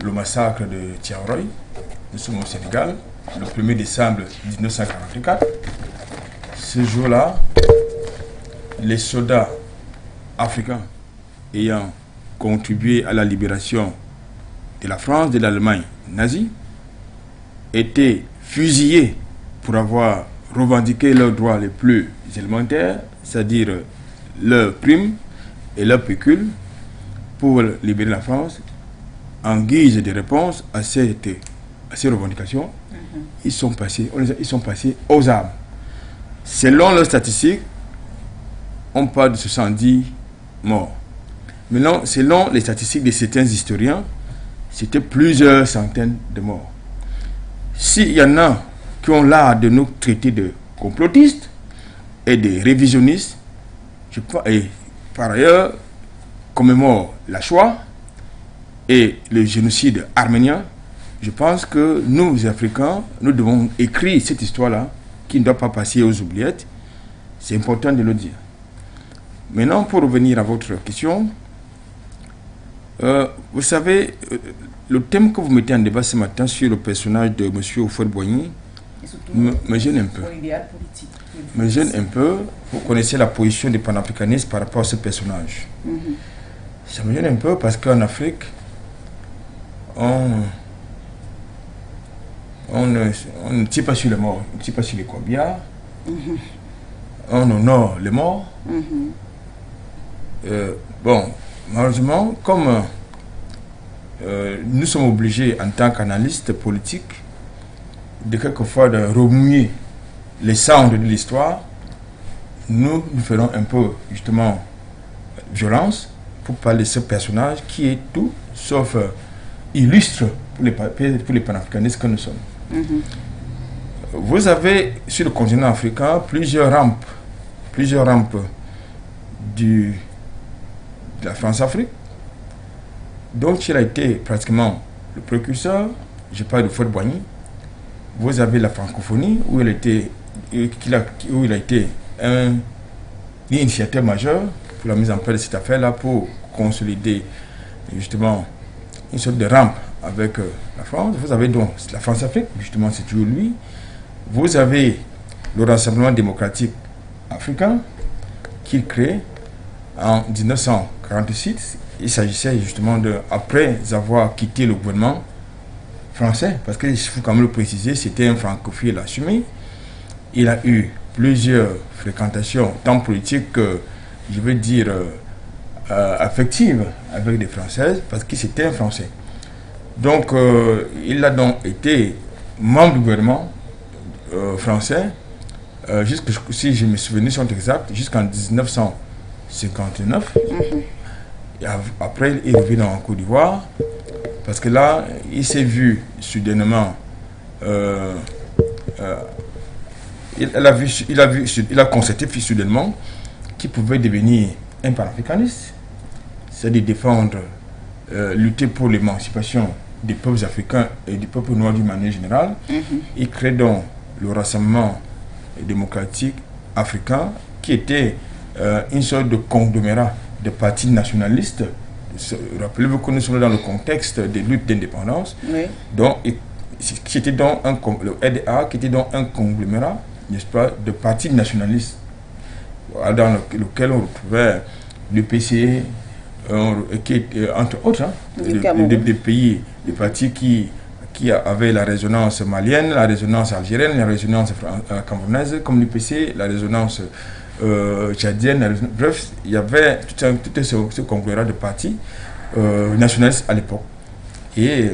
le massacre de Thiaroye, nous sommes au Sénégal, le 1er décembre 1944. Ce jour-là, les soldats africains ayant contribué à la libération de la France, de l'Allemagne nazie, étaient fusillés pour avoir revendiqué leurs droits les plus élémentaires, c'est-à-dire leurs primes et leurs pécules, pour libérer la France. En guise de réponse à ces revendications, ils sont passés aux armes. Selon leurs statistiques, on parle de 70 morts. Maintenant, selon les statistiques de certains historiens, c'était plusieurs centaines de morts. S'il y en a qui ont l'art de nous traiter de complotistes et de révisionnistes, et par ailleurs commémorent la Shoah et le génocide arménien, je pense que nous, Africains, nous devons écrire cette histoire-là qui ne doit pas passer aux oubliettes. C'est important de le dire. Maintenant, pour revenir à votre question, vous savez, le thème que vous mettez en débat ce matin sur le personnage de M. Houphouët-Boigny me gêne un peu. Me gêne un peu. Vous connaissez la position des panafricanistes par rapport à ce personnage. Ça me gêne un peu parce qu'en Afrique, on ne tire pas sur les morts, on ne tire pas sur les corbillard, on honore les morts. Bon, malheureusement, comme nous sommes obligés en tant qu'analystes politiques de quelquefois de remouiller les cendres de l'histoire, nous ferons un peu justement violence pour parler de ce personnage qui est tout sauf illustre pour les panafricanistes que nous sommes. Vous avez sur le continent africain plusieurs rampes de la France-Afrique. Donc il a été pratiquement le précurseur. Je parle de Houphouët-Boigny. Vous avez la francophonie où il a été un initiateur majeur pour la mise en place de cette affaire-là, pour consolider justement une sorte de rampe avec la France. Vous avez donc la France-Afrique, justement c'est toujours lui. Vous avez le Rassemblement démocratique africain qu'il crée en 1946. Il s'agissait justement de, après avoir quitté le gouvernement français, parce qu'il faut quand même le préciser, c'était un francophile assumé. Il a eu plusieurs fréquentations, tant politiques que, je veux dire, affectives avec des Françaises, parce que c'était un Français. Donc, il a donc été membre du gouvernement français, si je me souviens sont exacts, jusqu'en 1959. Et après, il est revenu en Côte d'Ivoire, parce que là, il s'est vu soudainement, il a constaté soudainement qu'il pouvait devenir un panafricaniste, c'est-à-dire défendre, lutter pour l'émancipation des peuples africains et du peuple noir d'une manière générale. Il crée donc le Rassemblement démocratique africain, qui était une sorte de conglomérat de partis nationalistes. Rappelez-vous que nous sommes dans le contexte des luttes d'indépendance. Donc, qui était donc le RDA, qui était donc un conglomérat, n'est-ce pas, de partis nationalistes, dans lequel on retrouvait le PCE, entre autres, des pays, des partis qui avaient la résonance malienne, la résonance algérienne, la résonance camerounaise, comme le PC, la résonance tchadienne. Bref, il y avait tout ce conglomérat de partis nationalistes à l'époque, et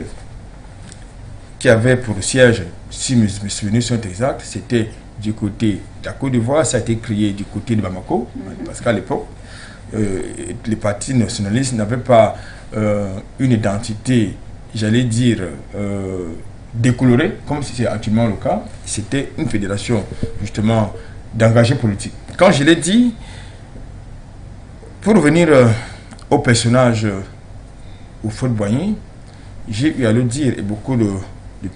qui avait pour siège, si mes souvenirs sont exacts, c'était du côté de la Côte d'Ivoire. Ça a été créé du côté de Bamako, parce qu'à l'époque, les partis nationalistes n'avaient pas une identité, j'allais dire, décolorée, comme c'est actuellement le cas. C'était une fédération, justement, d'engagés politiques. Quand je l'ai dit, pour revenir au personnage Houphouët-Boigny, j'ai eu à le dire, et beaucoup de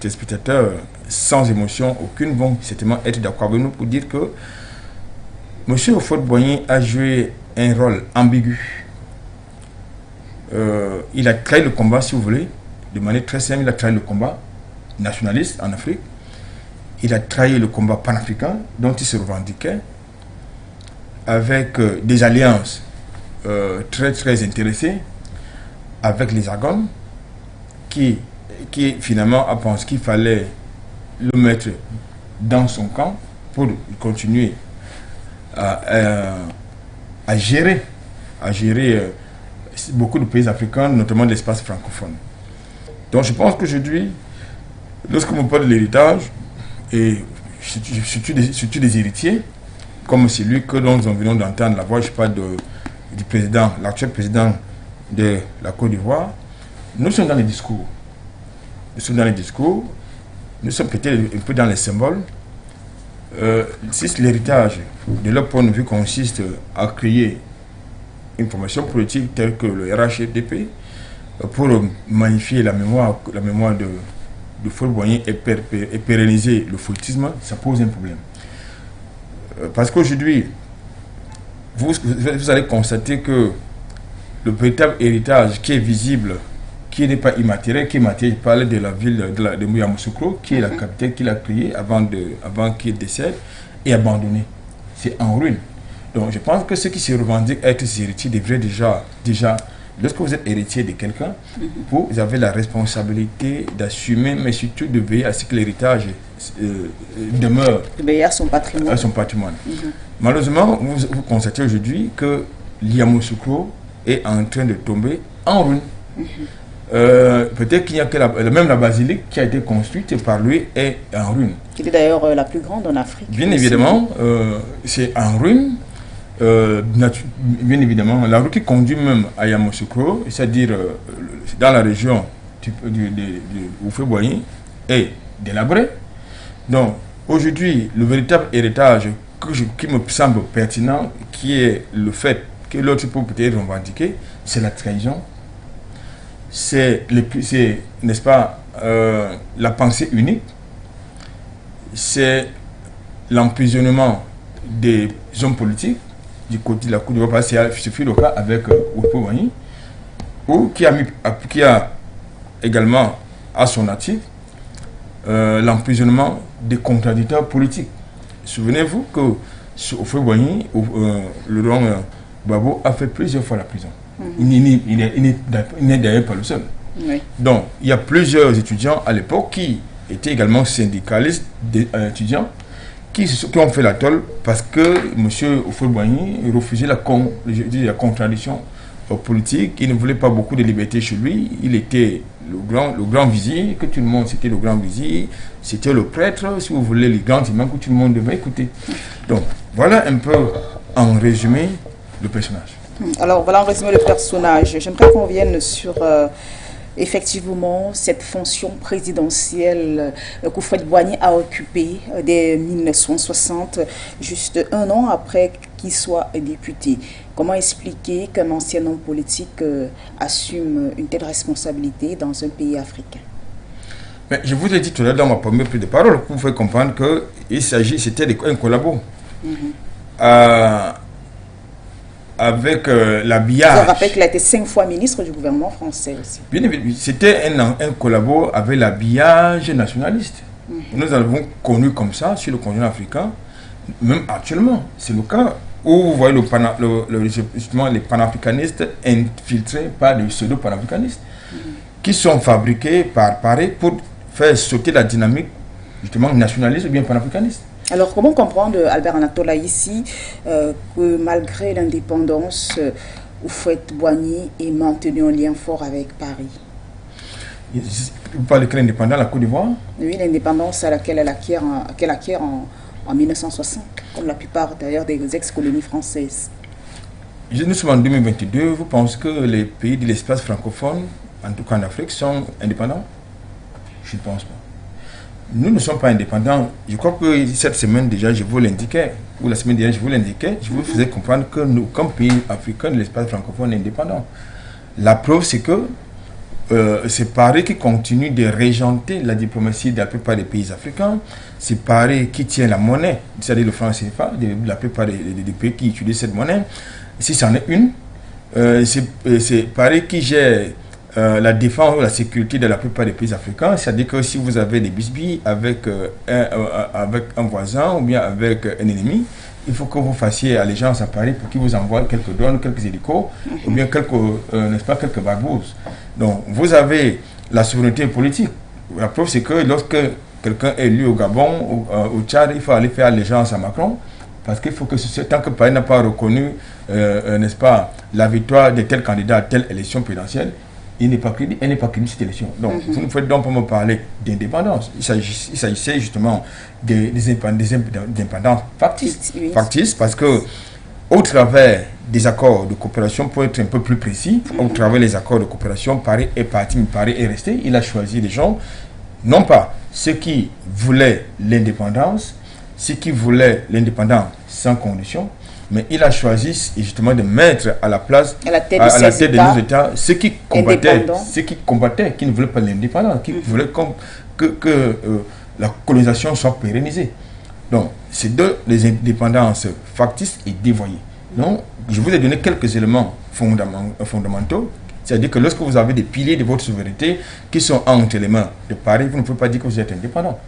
téléspectateurs sans émotion aucune vont certainement être d'accord avec nous pour dire que M. Houphouët-Boigny a joué un rôle ambigu. Il a trahi le combat, si vous voulez, de manière très simple. Il a trahi le combat nationaliste en Afrique. Il a trahi le combat panafricain dont il se revendiquait, avec des alliances très très intéressées avec les Argonnes, qui finalement a pensé qu'il fallait le mettre dans son camp pour continuer à gérer beaucoup de pays africains, notamment l'espace francophone. Donc je pense qu'aujourd'hui, lorsque on parle de l'héritage, et surtout des héritiers, comme celui que nous venons d'entendre la voix, je parle du président, l'actuel président de la Côte d'Ivoire, nous sommes dans les discours. Nous sommes dans les discours, nous sommes peut-être un peu dans les symboles. Si l'héritage de leur point de vue consiste à créer une formation politique telle que le RHDP pour magnifier la mémoire de Houphouët-Boigny et pérenniser le fouettisme, ça pose un problème. Parce qu'aujourd'hui, vous allez constater que le véritable héritage qui est visible, qui n'est pas immatériel, qui est matériel, je parlais de la ville de Yamoussoukro, qui est la capitale qu'il a créée avant qu'il décède, et abandonné. C'est en ruine. Donc je pense que ceux qui se revendiquent être ses héritiers devraient déjà, lorsque vous êtes héritier de quelqu'un, vous avez la responsabilité d'assumer, mais surtout de veiller à ce que l'héritage demeure. De veiller à son patrimoine. Malheureusement, vous constatez aujourd'hui que Yamoussoukro est en train de tomber en ruine. Peut-être qu'il n'y a que même la basilique qui a été construite par lui est en ruine. Qui est d'ailleurs la plus grande en Afrique. Bien évidemment, c'est en ruine. Bien évidemment, la route qui conduit même à Yamoussoukro, c'est-à-dire dans la région de Houphouët-Boigny, est délabrée. Donc, aujourd'hui, le véritable héritage qui me semble pertinent, qui est le fait que l'autre peut peut-être revendiquer, c'est la trahison. C'est, n'est-ce pas, la pensée unique. C'est l'emprisonnement des hommes politiques du côté de la Côte d'Ivoire. Ce fut le cas avec Houphouët-Boigny, qui a également à son actif l'emprisonnement des contradicteurs politiques. Souvenez-vous que Houphouët-Boigny, Laurent Gbagbo a fait plusieurs fois la prison. Il n'est d'ailleurs pas le seul. Oui. Donc, il y a plusieurs étudiants à l'époque qui étaient également syndicalistes étudiants qui ont fait la tolle parce que M. Houphouët-Boigny refusait la contradiction politique. Il ne voulait pas beaucoup de liberté chez lui. Il était le grand vizir, que tout le monde, c'était le grand vizir, c'était le prêtre, si vous voulez, les grands imams que tout le monde devait écouter. Donc, voilà un peu en résumé le personnage. Alors, voilà en résumé le personnage. J'aimerais qu'on vienne sur effectivement cette fonction présidentielle qu'Houphouët-Boigny a occupée dès 1960, juste un an après qu'il soit député. Comment expliquer qu'un ancien homme politique assume une telle responsabilité dans un pays africain? Mais je vous ai dit tout à l'heure dans ma première prise de parole, vous pouvez comprendre c'était un collabo. Avec l'habillage. Je rappelle qu'il a été 5 fois ministre du gouvernement français aussi. Bien évidemment, c'était un collabo avec l'habillage nationaliste. Nous avons connu comme ça sur le continent africain, même actuellement. C'est le cas où vous voyez justement les panafricanistes infiltrés par des pseudo-panafricanistes qui sont fabriqués par Paris pour faire sauter la dynamique justement nationaliste ou bien panafricaniste. Alors, comment comprendre, Albert Anatola, ici, que malgré l'indépendance, Houphouët-Boigny est maintenu en lien fort avec Paris? Vous parlez de l'indépendance, la Côte d'Ivoire? Oui, l'indépendance à laquelle qu'elle acquiert en 1960, comme la plupart d'ailleurs des ex-colonies françaises. Nous sommes en 2022, vous pensez que les pays de l'espace francophone, en tout cas en Afrique, sont indépendants? Je ne pense pas. Nous ne sommes pas indépendants. Je crois que cette semaine déjà, je vous l'indiquais, ou la semaine dernière, je vous l'indiquais, je vous faisais comprendre que nous, comme pays africain de l'espace francophone, est indépendant. La preuve, c'est que c'est Paris qui continue de régenter la diplomatie de la plupart des pays africains. C'est Paris qui tient la monnaie, c'est-à-dire le franc CFA, de la plupart des pays qui utilisent cette monnaie. Si c'en est une, c'est Paris qui gère la défense ou la sécurité de la plupart des pays africains, c'est-à-dire que si vous avez des bisbilles avec un voisin ou bien avec un ennemi, il faut que vous fassiez allégeance à Paris pour qu'il vous envoie quelques drones, quelques hélicos, ou bien quelques barbouzes. Donc, vous avez la souveraineté politique. La preuve, c'est que lorsque quelqu'un est élu au Gabon ou au Tchad, il faut aller faire allégeance à Macron, parce qu'il faut que, tant que Paris n'a pas reconnu, la victoire de tel candidat à telle élection présidentielle, il n'est pas crédible, elle n'est pas crédible cette élection. Donc, vous ne faites donc pas me parler d'indépendance. Il s'agissait justement d'indépendance factice, parce que au travers des accords de coopération, pour être un peu plus précis, au travers des accords de coopération, Paris est parti, mais Paris est resté. Il a choisi des gens, non pas ceux qui voulaient l'indépendance, ceux qui voulaient l'indépendance sans condition, mais il a choisi justement de mettre à la place, à la tête de nos États, ceux qui combattaient, qui ne voulaient pas l'indépendance, qui voulaient que la colonisation soit pérennisée. Donc, c'est les indépendances factices et dévoyées. Donc, je vous ai donné quelques éléments fondamentaux. C'est-à-dire que lorsque vous avez des piliers de votre souveraineté qui sont entre les mains de Paris, vous ne pouvez pas dire que vous êtes indépendant.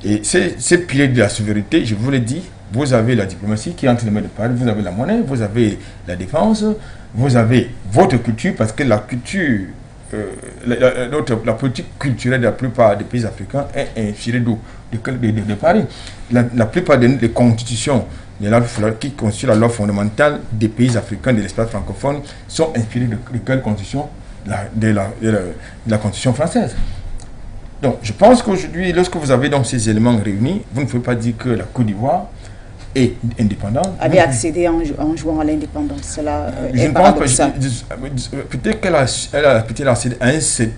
Et ces piliers de la souveraineté, je vous l'ai dit, vous avez la diplomatie qui est entre les mains de Paris, vous avez la monnaie, vous avez la défense, vous avez votre culture, parce que la culture, la politique culturelle de la plupart des pays africains est inspirée de Paris. La plupart des constitutions qui constituent la loi fondamentale des pays africains de l'espace francophone, sont inspirées de quelle constitution? De la constitution française. Donc, je pense qu'aujourd'hui, lorsque vous avez donc ces éléments réunis, vous ne pouvez pas dire que la Côte d'Ivoire est indépendante. Avait accédé en jouant à l'indépendance. Cela je est ne paradoxal. pense pas. Peut-être qu'elle a peut-être accédé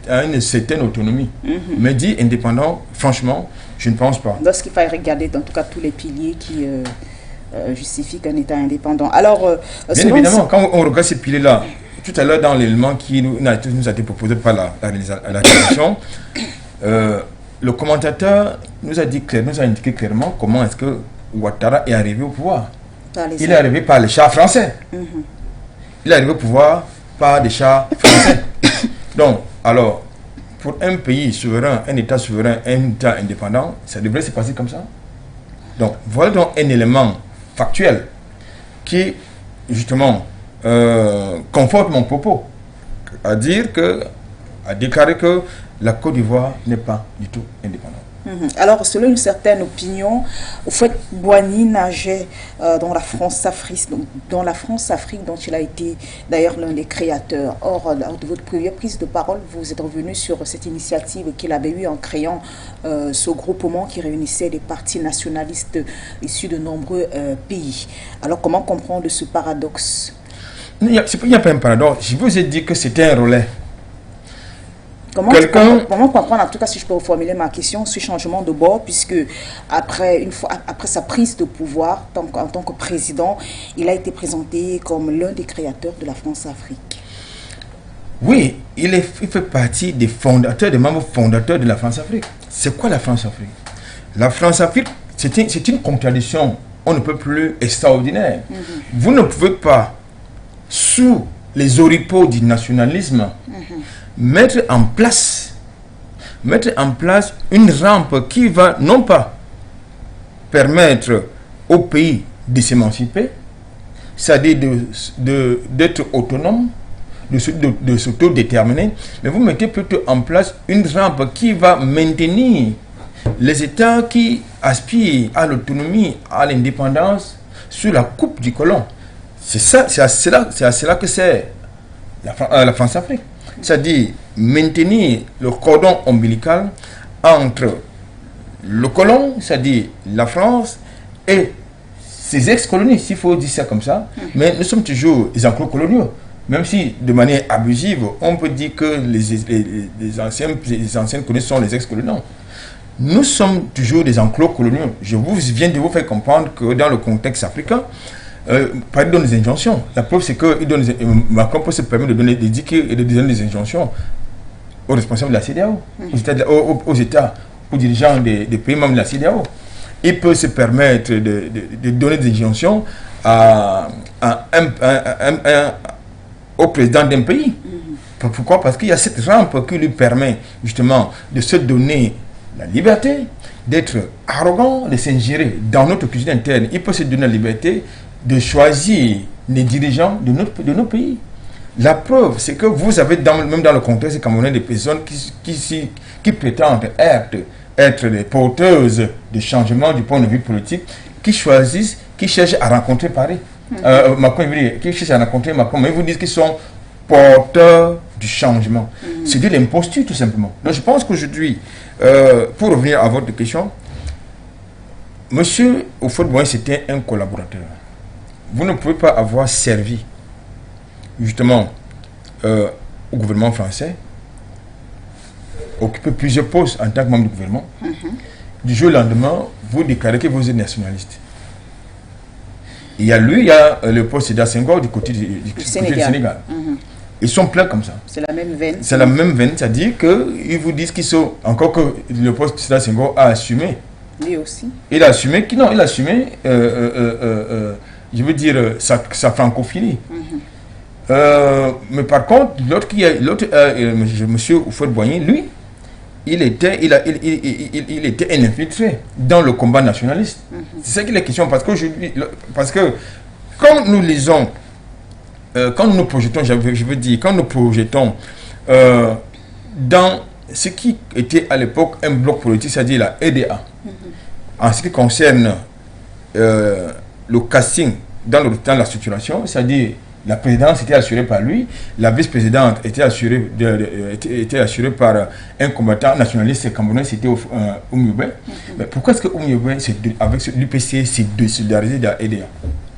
à une certaine autonomie. Mais dit indépendant, franchement, je ne pense pas. Lorsqu'il faille regarder, en tout cas, tous les piliers qui justifient qu'un État indépendant. Alors, bien évidemment, quand on regarde ces piliers-là, tout à l'heure, dans l'élément qui nous a été proposé par la réalisation, le commentateur nous a indiqué clairement comment est-ce que Ouattara est arrivé au pouvoir. Il est arrivé par les chars français. Il est arrivé au pouvoir par des chars français. Donc, alors, pour un pays souverain, un État souverain, un État indépendant, ça devrait se passer comme ça. Donc, voilà donc un élément factuel qui, justement, conforte mon propos, à déclarer que la Côte d'Ivoire n'est pas du tout indépendante. Alors, selon une certaine opinion, Houphouët-Boigny nageait dans la France-Afrique, dont il a été d'ailleurs l'un des créateurs. Or, lors de votre première prise de parole, vous êtes revenu sur cette initiative qu'il avait eue en créant ce groupement qui réunissait des partis nationalistes issus de nombreux pays. Alors, comment comprendre ce paradoxe? Il n'y a pas un paradoxe. Je vous ai dit que c'était un relais. Comment comprendre, en tout cas, si je peux reformuler ma question, ce changement de bord, puisque après sa prise de pouvoir en tant que président, il a été présenté comme l'un des créateurs de la France-Afrique. Oui, il fait partie des membres fondateurs de la France-Afrique. C'est quoi la France-Afrique? La France-Afrique, c'est une contradiction, on ne peut plus extraordinaire. Vous ne pouvez pas, sous les oripeaux du nationalisme, mettre en place une rampe qui va non pas permettre au pays de s'émanciper, c'est-à-dire d'être autonome, de s'autodéterminer, mais vous mettez plutôt en place une rampe qui va maintenir les États qui aspirent à l'autonomie, à l'indépendance, sous la coupe du colon. C'est à cela que c'est la France-Afrique. C'est-à-dire maintenir le cordon ombilical entre le colon, c'est-à-dire la France, et ses ex-colonies, s'il faut dire ça comme ça. Mais nous sommes toujours des enclos coloniaux. Même si, de manière abusive, on peut dire que les anciennes colonies sont les ex-coloniaux. Nous sommes toujours des enclos coloniaux. Je viens de vous faire comprendre que dans le contexte africain, il donne des injonctions. La preuve, c'est que Macron peut se permettre de donner des injonctions aux responsables de la CEDEAO, aux États, aux dirigeants des pays membres de la CEDEAO. Il peut se permettre de donner des injonctions au président d'un pays. Pourquoi? Parce qu'il y a cette rampe qui lui permet justement de se donner la liberté, d'être arrogant, de s'ingérer dans notre cuisine interne. Il peut se donner la liberté de choisir les dirigeants de nos pays. La preuve, c'est que vous avez, même dans le contexte camerounais, des personnes qui prétendent être des porteuses de changement du point de vue politique, qui cherchent à rencontrer Paris. Macron, qui cherchent à rencontrer Macron, mais ils vous disent qu'ils sont porteurs du changement. C'est de l'imposture, tout simplement. Donc je pense qu'aujourd'hui, pour revenir à votre question, Monsieur Houphouët-Boigny, c'était un collaborateur. Vous ne pouvez pas avoir servi justement au gouvernement français, occuper plusieurs postes en tant que membre du gouvernement. Du jour au lendemain, vous déclarez que vous êtes nationaliste. Il y a le poste Sédar Senghor du côté du Sénégal. Ils sont pleins comme ça. C'est la même veine. C'est la même veine, c'est-à-dire qu'ils vous disent qu'ils sont, encore que le poste Sédar Senghor a assumé. Lui aussi. Il a assumé, je veux dire, sa francophilie. Mais par contre, monsieur Houphouët-Boigny, lui, il était un infiltré dans le combat nationaliste. C'est ça qu'il est question, parce que quand nous lisons, quand nous nous projetons, quand nous projetons dans ce qui était à l'époque un bloc politique, c'est-à-dire la EDA, en ce qui concerne le casting dans la structuration, c'est-à-dire la présidence était assurée par lui, la vice-présidente était assurée par un combattant nationaliste camerounais, c'était Oumioubé. Mais pourquoi est-ce que Oumioubé, avec l'UPC, s'est désolidarisé de l'EDA,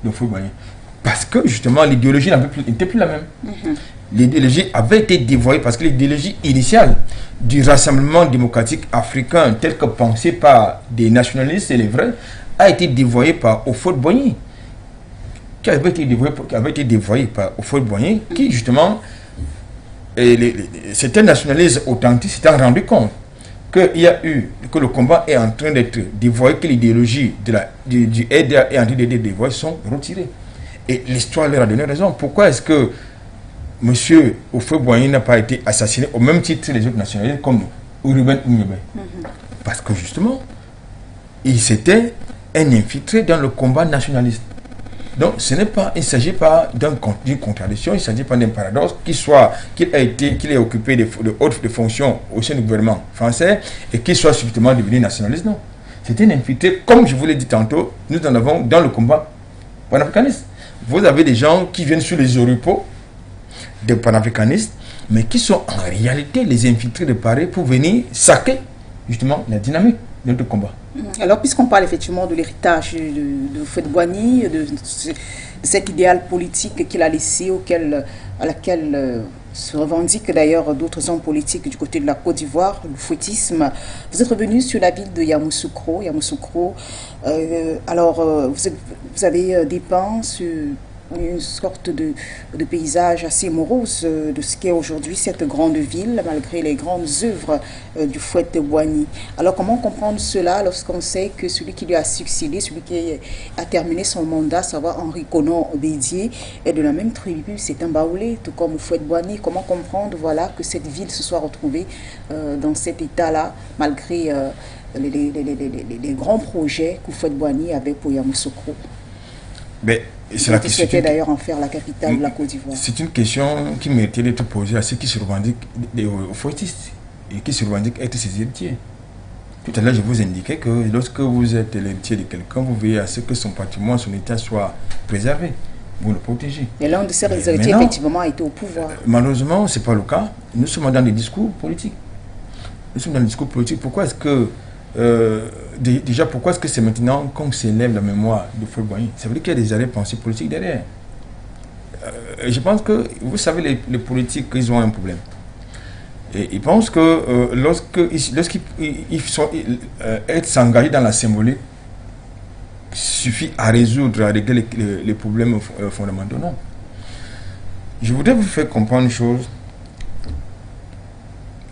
le Houphouët-Boigny? Parce que justement, l'idéologie n'était plus la même. L'idéologie avait été dévoyée parce que l'idéologie initiale du Rassemblement démocratique africain, tel que pensé par des nationalistes, c'est les vrais, a été dévoyée par Houphouët-Boigny, qui avait été dévoyé par Houphouët-Boigny, qui justement, certains nationalistes authentiques s'étaient rendu compte que le combat est en train d'être dévoyé, que l'idéologie du EDA est en train d'être dévoyée, sont retirés. Et l'histoire leur a donné raison. Pourquoi est-ce que M. Houphouët-Boigny n'a pas été assassiné au même titre que les autres nationalistes comme Ruben Oumioubé? Parce que justement, il s'était un infiltré dans le combat nationaliste. Donc, il ne s'agit pas d'une contradiction, il ne s'agit pas d'un paradoxe qu'il ait occupé de hautes fonctions au sein du gouvernement français et qu'il soit subitement devenu nationaliste. Non. C'était un infiltré, comme je vous l'ai dit tantôt, nous en avons dans le combat panafricaniste. Vous avez des gens qui viennent sur les oripeaux des panafricanistes, mais qui sont en réalité les infiltrés de Paris pour venir saquer justement la dynamique de notre combat. Alors, puisqu'on parle effectivement de l'héritage de Houphouët-Boigny, de cet idéal politique qu'il a laissé, à laquelle se revendiquent d'ailleurs d'autres hommes politiques du côté de la Côte d'Ivoire, le fouettisme, vous êtes revenu sur la ville de Yamoussoukro. Vous avez dépeint sur une sorte de paysage assez morose de ce qu'est aujourd'hui cette grande ville, malgré les grandes œuvres du Houphouët-Boigny. Alors comment comprendre cela lorsqu'on sait que celui qui lui a succédé, celui qui a terminé son mandat, savoir Henri Konan Bédié, est de la même tribu, c'est un Baoulé, tout comme Houphouët-Boigny. Comment comprendre que cette ville se soit retrouvée dans cet état-là, malgré les grands projets qu'Houphouët-Boigny avait pour Yamoussoukro? Il souhaitait d'ailleurs en faire la capitale de la Côte d'Ivoire. C'est une question qui méritait d'être posée à ceux qui se revendiquent aux fouettistes et qui se revendiquent être ses héritiers. Tout à l'heure, je vous indiquais que lorsque vous êtes l'héritier de quelqu'un, vous veillez à ce que son patrimoine, son état soit préservé. Vous le protégez. Et l'un de ces héritiers, effectivement, a été au pouvoir. Malheureusement, ce n'est pas le cas. Nous sommes dans des discours politiques. Pourquoi est-ce que pourquoi est-ce que c'est maintenant qu'on s'élève la mémoire de Houphouët-Boigny? Ça veut dire qu'il y a des arrière-pensées politiques derrière. Je pense que, vous savez, les politiques, ils ont un problème. Et ils pensent que lorsqu'ils s'engagent dans la symbolique, suffit à régler les problèmes fondamentaux. Non. Je voudrais vous faire comprendre une chose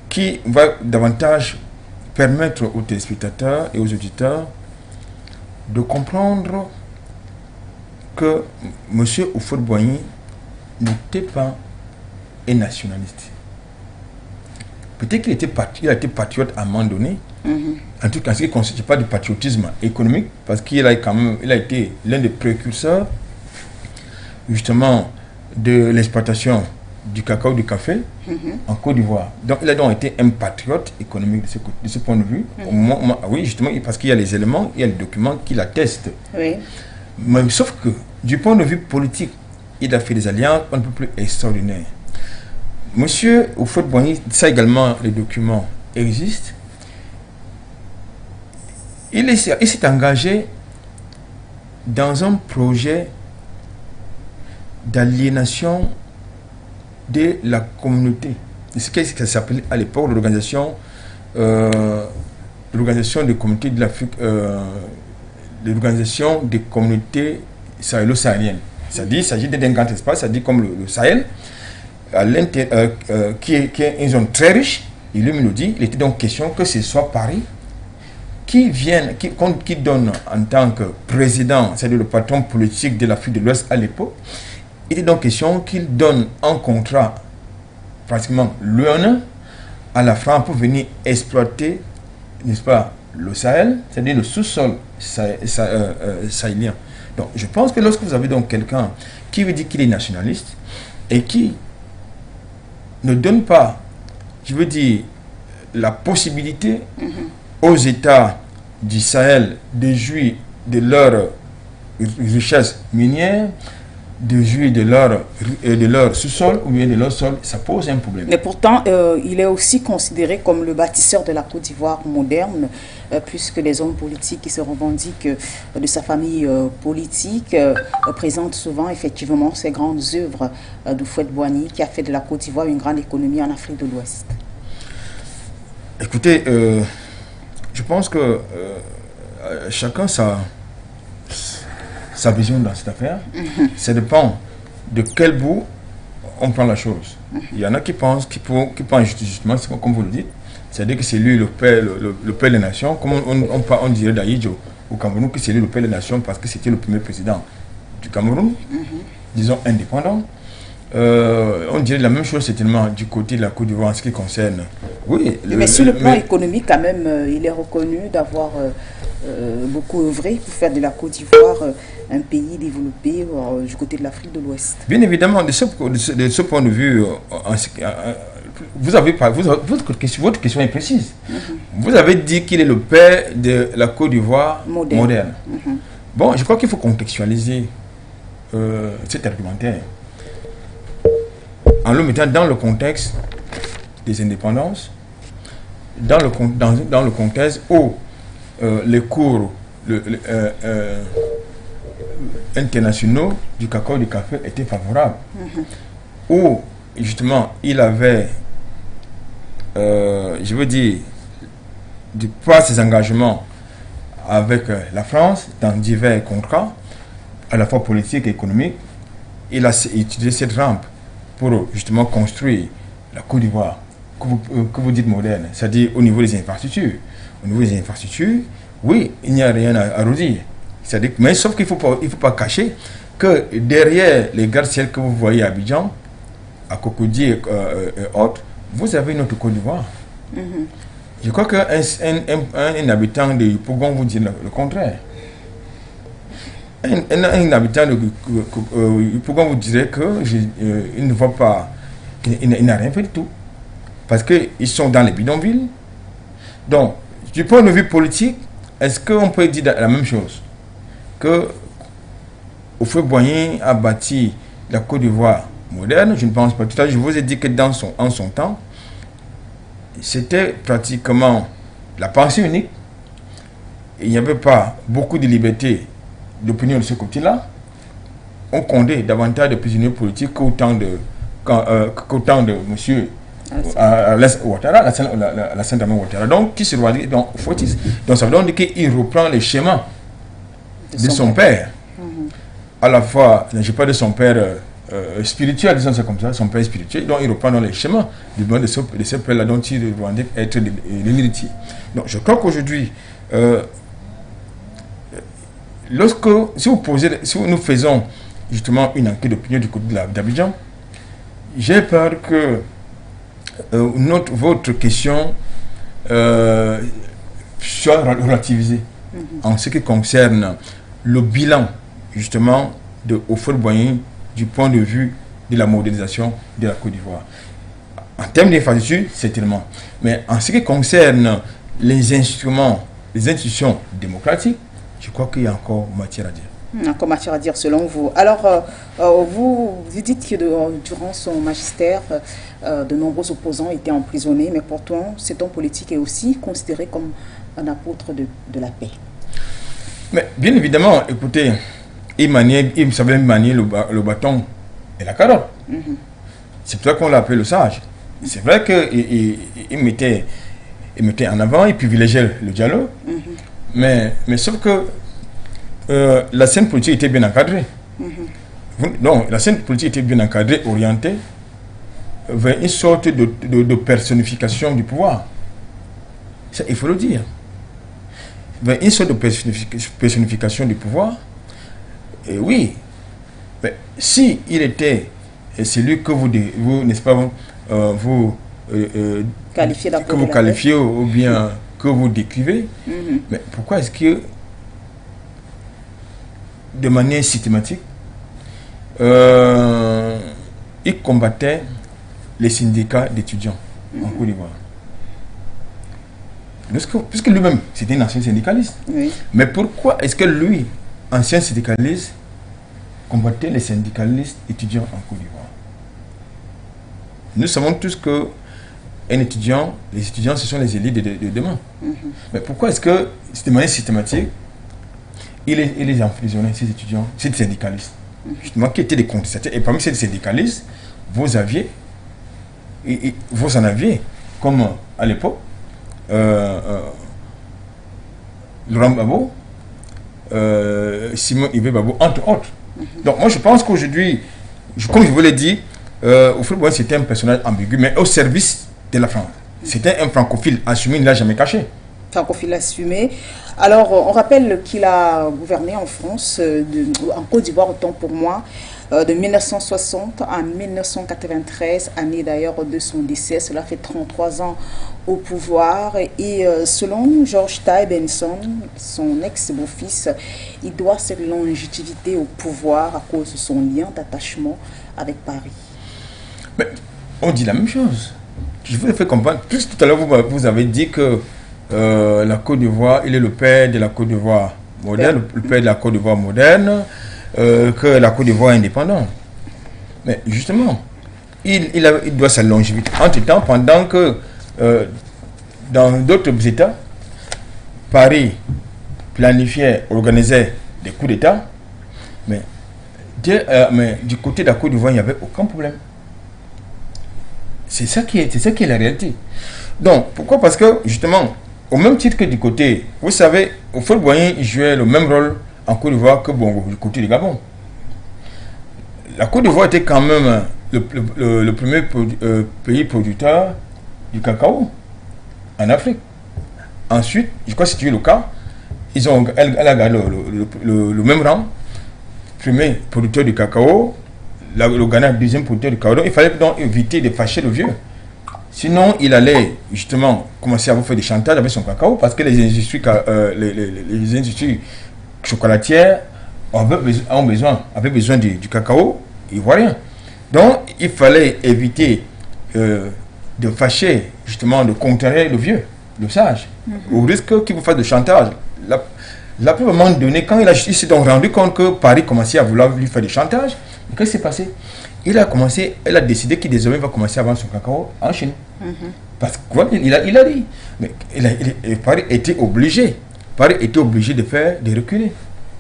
qui va davantage permettre aux téléspectateurs et aux auditeurs de comprendre que M. Houphouët-Boigny n'était pas un nationaliste. Peut-être qu'il a été patriote à un moment donné, en tout cas, ce qui ne constitue pas du patriotisme économique, parce qu'il a été l'un des précurseurs justement de l'exploitation du cacao, du café en Côte d'Ivoire. Donc il a donc été un patriote économique de ce point de vue. Oui, justement, parce qu'il y a les éléments, il y a les documents qui l'attestent. Oui. Mais sauf que du point de vue politique, il a fait des alliances un peu plus extraordinaires. Monsieur Houphouët-Boigny, ça également, les documents existent. Il s'est engagé dans un projet d'aliénation de la communauté. C'est ce qui s'appelait à l'époque l'organisation des communautés de l'Afrique, l'organisation des communautés sahélo-sahéliennes. C'est-à-dire, il s'agit d'un grand espace, c'est-à-dire comme le Sahel, qui est une zone très riche. Il lui me dit, il était donc question que ce soit Paris qui donne en tant que président, c'est-à-dire le patron politique de l'Afrique de l'Ouest à l'époque. Il est donc question qu'il donne un contrat pratiquement l'un à la France pour venir exploiter, n'est-ce pas, le Sahel, c'est-à-dire le sous-sol sahélien. Donc je pense que lorsque vous avez donc quelqu'un qui veut dire qu'il est nationaliste et qui ne donne pas, je veux dire, la possibilité aux États du Sahel de jouir de leur richesses minières, de jouir de leur sous-sol ou bien de leur sol, ça pose un problème. Mais pourtant, il est aussi considéré comme le bâtisseur de la Côte d'Ivoire moderne, puisque les hommes politiques qui se revendiquent de sa famille politique présentent souvent effectivement ces grandes œuvres d'Houphouët-Boigny, qui a fait de la Côte d'Ivoire une grande économie en Afrique de l'Ouest. Écoutez, je pense que chacun sa vision dans cette affaire. Ça dépend de quel bout on prend la chose. Il y en a qui pensent justement, comme vous le dites, c'est-à-dire que c'est lui le père des nations, comme on dirait d'Aïdjo au Cameroun, que c'est lui le père des nations parce que c'était le premier président du Cameroun, disons indépendant. On dirait la même chose certainement du côté de la Côte d'Ivoire en ce qui concerne. Oui, mais sur le plan économique, quand même, il est reconnu d'avoir beaucoup œuvré pour faire de la Côte d'Ivoire un pays développé du côté de l'Afrique de l'Ouest. Bien évidemment, de ce point de vue, votre question est précise. Vous avez dit qu'il est le père de la Côte d'Ivoire moderne. Bon, je crois qu'il faut contextualiser cet argumentaire en le mettant dans le contexte des indépendances, dans le contexte où les cours internationaux du cacao et du café étaient favorables, où justement il avait, je veux dire, de par ses engagements avec la France dans divers contrats, à la fois politiques et économiques, il a utilisé cette rampe pour justement construire la Côte d'Ivoire que vous dites moderne, c'est-à-dire au niveau des infrastructures. Au niveau des infrastructures, oui, il n'y a rien à redire. Mais sauf qu'il ne faut pas cacher que derrière les gardes-ciels que vous voyez à Abidjan, à Cocody et autres, vous avez notre Côte d'Ivoire. Je crois qu'un habitant de Yopougon vous dit le contraire. Un habitant de Yopougon vous dirait qu'il ne voit pas, il n'a rien fait du tout. Parce qu'ils sont dans les bidonvilles. Donc, du point de vue politique, est-ce qu'on peut dire la même chose? Que Houphouët-Boigny a bâti la Côte d'Ivoire moderne? Je ne pense pas. Tout à l'heure, je vous ai dit que en son temps, c'était pratiquement la pensée unique. Il n'y avait pas beaucoup de liberté d'opinion de ce côté-là. On comptait davantage de prisonniers politiques qu'autant de monsieur Ouattara, la Sainte-Amé Ouattara. Donc, qui se revendique fautif. Donc, ça veut dire qu'il reprend les schémas de son père. À la fois, je ne parle pas de son père spirituel, disons ça comme ça, son père spirituel, donc il reprend dans les schémas de ce père-là dont il revendique être l'héritier. Donc, je crois qu'aujourd'hui, si nous faisons justement une enquête d'opinion du côté d'Abidjan, j'ai peur que votre question soit relativisée en ce qui concerne le bilan justement de Houphouët-Boigny du point de vue de la modernisation de la Côte d'Ivoire. En termes d'infrastructure, certainement. Mais en ce qui concerne les institutions démocratiques, je crois qu'il y a encore matière à dire. Encore matière à dire selon vous. Alors, vous dites que durant son magistère, de nombreux opposants étaient emprisonnés, mais pourtant, cet homme politique est aussi considéré comme un apôtre de la paix. Mais bien évidemment, écoutez, il savait manier le bâton et la carotte. C'est pour ça qu'on l'appelait le sage. C'est vrai qu'il mettait en avant, il privilégiait le dialogue, mais sauf que la scène politique était bien encadrée. Non, la scène politique était bien encadrée, orientée vers une sorte de personnification du pouvoir. Ça, il faut le dire. Vers une sorte de personnification du pouvoir. Et oui, si il était celui que vous n'est-ce pas, vous qualifiez ou bien que vous décrivez, mais pourquoi est-ce que de manière systématique il combattait les syndicats d'étudiants en Côte d'Ivoire? Puisque lui-même c'était un ancien syndicaliste. Mais pourquoi est-ce que lui, ancien syndicaliste, combattait les syndicalistes étudiants en Côte d'Ivoire. Nous savons tous que les étudiants, ce sont les élites de demain. Mais pourquoi est-ce que, de manière systématique, il les emprisonnait, ces étudiants, ces syndicalistes, justement, qui étaient des contestataires. Et parmi ces syndicalistes, vous en aviez, comme à l'époque, Laurent Gbagbo, Simon Ibe Gbagbo, entre autres. Donc moi je pense qu'aujourd'hui, comme je vous l'ai dit, Houphouët-Boigny c'était un personnage ambigu, mais au service de la France. C'était un francophile assumé, il ne l'a jamais caché. Francophile assumé. Alors, on rappelle qu'il a gouverné en France, en Côte d'Ivoire, autant pour moi, de 1960 à 1993, année d'ailleurs de son décès. Cela fait 33 ans au pouvoir. Et selon George Ty Benson, son ex-beau-fils, il doit cette longévité au pouvoir à cause de son lien d'attachement avec Paris. Mais on dit la même chose. Je vous ai fait comprendre. Plus tout à l'heure, vous avez dit que la Côte d'Ivoire, il est le père de la Côte d'Ivoire moderne, le père de la Côte d'Ivoire moderne, que la Côte d'Ivoire est indépendante. Mais justement, il doit sa longévité. Entre-temps, pendant que dans d'autres États, Paris planifiait, organisait des coups d'État, mais du côté de la Côte d'Ivoire, il n'y avait aucun problème. C'est ça qui est la réalité. Donc, pourquoi? Parce que, justement, au même titre que du côté, vous savez, Houphouët-Boigny jouait le même rôle en Côte d'Ivoire que Bongo, du côté du Gabon. La Côte d'Ivoire était quand même le premier pays producteur du cacao en Afrique. Ensuite, je crois que c'était le cas, elle a gardé le même rang, premier producteur du cacao, le Ghana deuxième producteur du cacao. Donc, il fallait donc éviter de fâcher le vieux. Sinon, il allait justement commencer à vous faire des chantages avec son cacao parce que les industries chocolatières avaient besoin du cacao ivoirien. Donc, il fallait éviter de fâcher, justement, de contrarier le vieux, le sage, au risque qu'il vous fasse de chantage. La preuve, à un moment donné, quand il s'est donc rendu compte que Paris commençait à vouloir lui faire des chantages, qu'est-ce qui s'est passé? Elle a décidé qu'il désormais va commencer à vendre son cacao en Chine. Parce qu'il a dit. Mais Paris était obligé. De reculer.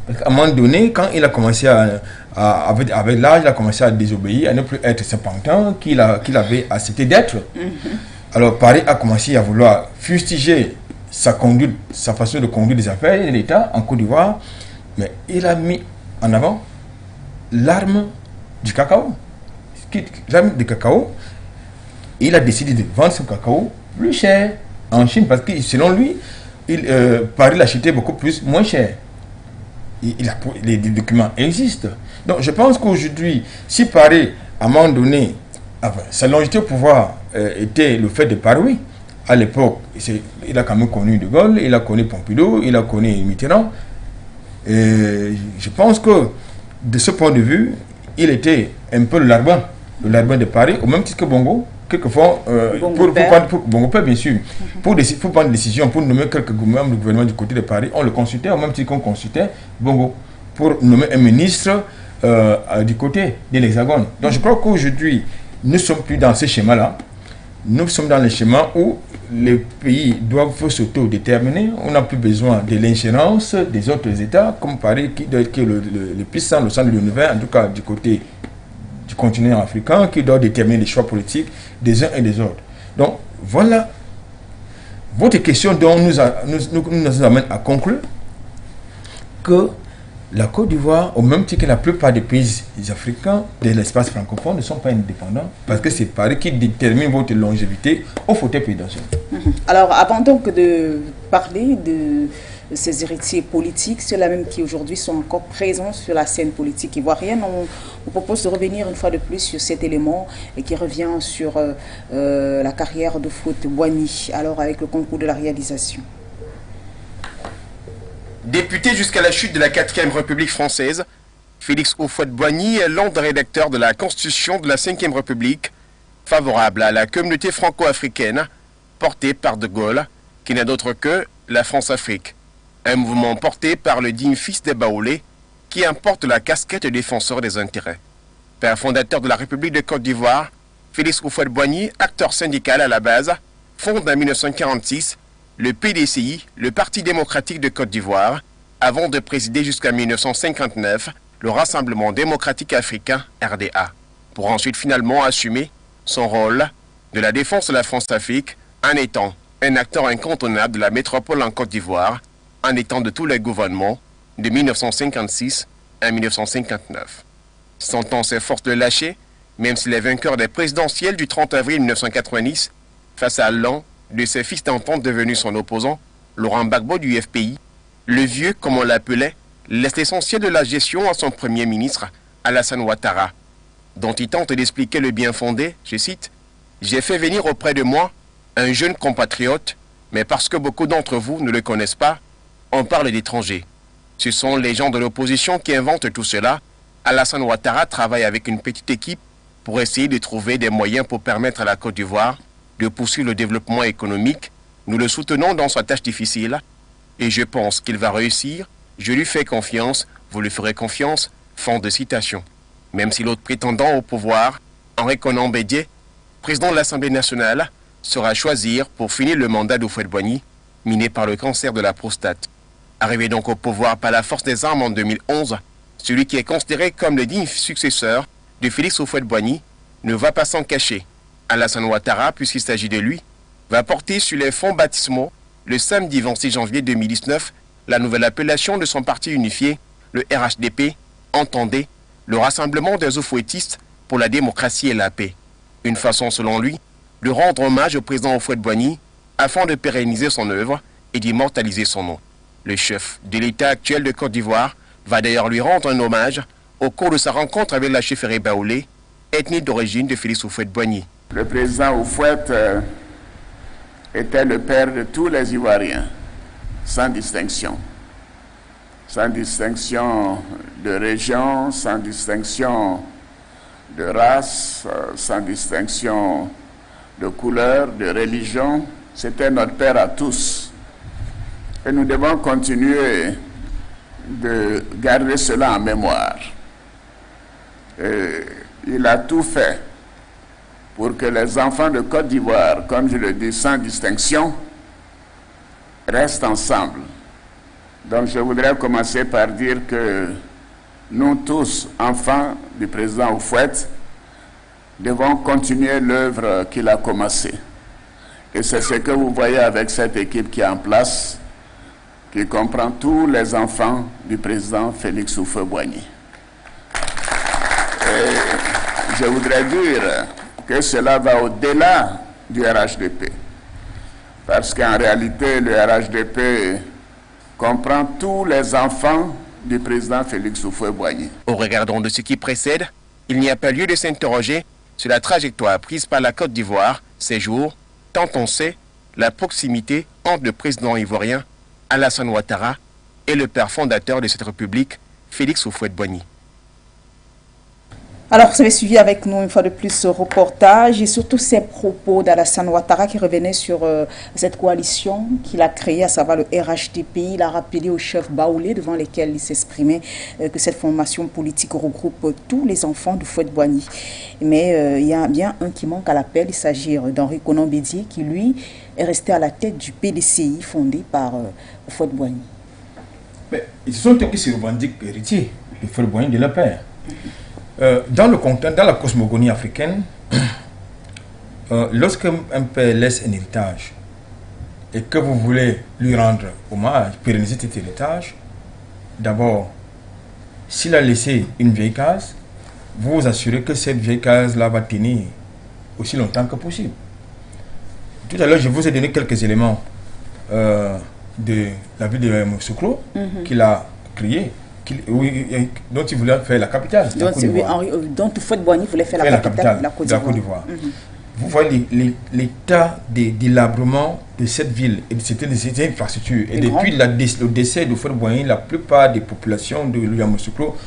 Parce qu'à un moment donné, quand il a commencé avec l'âge, il a commencé à désobéir, à ne plus être ce pantin qu'il avait accepté d'être. Alors Paris a commencé à vouloir fustiger sa conduite, sa façon de conduire des affaires de l'État en Côte d'Ivoire. Mais il a mis en avant l'arme du cacao. L'arme du cacao, il a décidé de vendre son cacao plus cher en Chine parce que selon lui, Paris l'achetait moins cher. Les documents existent. Donc je pense qu'aujourd'hui, si Paris, à un moment donné, sa longévité au pouvoir était le fait de Paris, à l'époque, il a quand même connu De Gaulle, il a connu Pompidou, il a connu Mitterrand. Et je pense que de ce point de vue, il était un peu le larbin de Paris, au même titre que Bongo. Quelquefois, pour Bongo Père, bien sûr, pour prendre des décisions, pour nommer quelques membres du gouvernement du côté de Paris, on le consultait au même titre qu'on consultait Bongo, pour nommer un ministre du côté de l'Hexagone. Donc je crois qu'aujourd'hui, nous ne sommes plus dans ce schéma-là. Nous sommes dans le schéma où les pays doivent s'autodéterminer. On n'a plus besoin de l'ingérence des autres États, comme Paris, qui est le puissant, le centre de l'univers, en tout cas du côté du continent africain, qui doit déterminer les choix politiques des uns et des autres. Donc, voilà votre question dont nous amène à conclure que la Côte d'Ivoire, au même titre que la plupart des pays africains de l'espace francophone, ne sont pas indépendants parce que c'est Paris qui détermine votre longévité au fauteuil présidentiel. Alors, avant donc de parler de ces héritiers politiques, ceux-là même qui aujourd'hui sont encore présents sur la scène politique ivoirienne, on propose de revenir une fois de plus sur cet élément et qui revient sur la carrière de Houphouët-Boigny, alors avec le concours de la réalisation. Député jusqu'à la chute de la 4e République française, Félix Houphouët-Boigny est l'un des rédacteurs de la Constitution de la 5e République, favorable à la communauté franco-africaine, portée par De Gaulle, qui n'est d'autre que la France-Afrique. Un mouvement porté par le digne fils des Baoulés, qui importe la casquette de défenseur des intérêts. Père fondateur de la République de Côte d'Ivoire, Félix Houphouët-Boigny, acteur syndical à la base, fonde en 1946 le PDCI, le Parti démocratique de Côte d'Ivoire, avant de présider jusqu'à 1959 le Rassemblement démocratique africain, RDA, pour ensuite finalement assumer son rôle de la défense de la France-Afrique en étant un acteur incontournable de la métropole en Côte d'Ivoire, en étant de tous les gouvernements de 1956 à 1959. Sentant ses forces le lâcher, même s'il est vainqueur des présidentielles du 30 avril 1990, face à l'un de ses fils d'entente devenu son opposant, Laurent Gbagbo du FPI, le vieux, comme on l'appelait, laisse l'essentiel de la gestion à son premier ministre, Alassane Ouattara, dont il tente d'expliquer le bien fondé, je cite, « J'ai fait venir auprès de moi un jeune compatriote, mais parce que beaucoup d'entre vous ne le connaissent pas, on parle d'étrangers. Ce sont les gens de l'opposition qui inventent tout cela. Alassane Ouattara travaille avec une petite équipe pour essayer de trouver des moyens pour permettre à la Côte d'Ivoire de poursuivre le développement économique. Nous le soutenons dans sa tâche difficile et je pense qu'il va réussir. Je lui fais confiance, vous lui ferez confiance. » Fin de citation. Même si l'autre prétendant au pouvoir, Henri Konan Bédié, président de l'Assemblée nationale, sera à choisir pour finir le mandat d'Houphouët-Boigny, miné par le cancer de la prostate. Arrivé donc au pouvoir par la force des armes en 2011, celui qui est considéré comme le digne successeur de Félix Houphouët-Boigny ne va pas s'en cacher. Alassane Ouattara, puisqu'il s'agit de lui, va porter sur les fonds baptismaux le samedi 26 janvier 2019 la nouvelle appellation de son parti unifié, le RHDP, entendez, le Rassemblement des Oufouettistes pour la démocratie et la paix. Une façon, selon lui, de rendre hommage au président Houphouët-Boigny afin de pérenniser son œuvre et d'immortaliser son nom. Le chef de l'État actuel de Côte d'Ivoire va d'ailleurs lui rendre un hommage au cours de sa rencontre avec la Chefferie Baoulé, ethnie d'origine de Félix Houphouët-Boigny. Le président Houphouët était le père de tous les Ivoiriens, sans distinction. Sans distinction de région, sans distinction de race, sans distinction de couleur, de religion. C'était notre père à tous. Et nous devons continuer de garder cela en mémoire. Et il a tout fait pour que les enfants de Côte d'Ivoire, comme je le dis, sans distinction, restent ensemble. Donc je voudrais commencer par dire que nous tous, enfants du président Houphouët, devons continuer l'œuvre qu'il a commencée. Et c'est ce que vous voyez avec cette équipe qui est en place, qui comprend tous les enfants du président Félix Houphouët-Boigny. Et je voudrais dire que cela va au-delà du RHDP. Parce qu'en réalité, le RHDP comprend tous les enfants du président Félix Houphouët-Boigny. Au regard de ce qui précède, il n'y a pas lieu de s'interroger sur la trajectoire prise par la Côte d'Ivoire ces jours, tant on sait la proximité entre le président ivoirien Alassane Ouattara et le père fondateur de cette république, Félix Houphouët-Boigny. Alors, vous avez suivi avec nous une fois de plus ce reportage et surtout ces propos d'Alassane Ouattara qui revenait sur cette coalition qu'il a créée, à savoir le RHDP. Il a rappelé aux chefs baoulés devant lesquels il s'exprimait que cette formation politique regroupe tous les enfants de Houphouët-Boigny. Mais il y a bien un qui manque à l'appel. Il s'agit d'Henri Konan Bédié qui, lui, est resté à la tête du PDCI fondé par Houphouët-Boigny. Mais ils sont eux qui se revendiquent héritiers de Houphouët-Boigny de leur père. Dans le contexte, dans la cosmogonie africaine, lorsqu'un père laisse un héritage et que vous voulez lui rendre hommage, pérenniser cet héritage, d'abord, s'il a laissé une vieille case, vous vous assurez que cette vieille case-là va tenir aussi longtemps que possible. Tout à l'heure, je vous ai donné quelques éléments de la ville de Yamoussoukro qu'il a créé. Dont il voulait faire la capitale. Dont Houphouët-Boigny voulait faire la capitale de la Côte d'Ivoire. Vous voyez l'état de délabrement de cette ville et de cette infrastructure. Et depuis le décès de Houphouët-Boigny, la plupart des populations de Yamoussoukro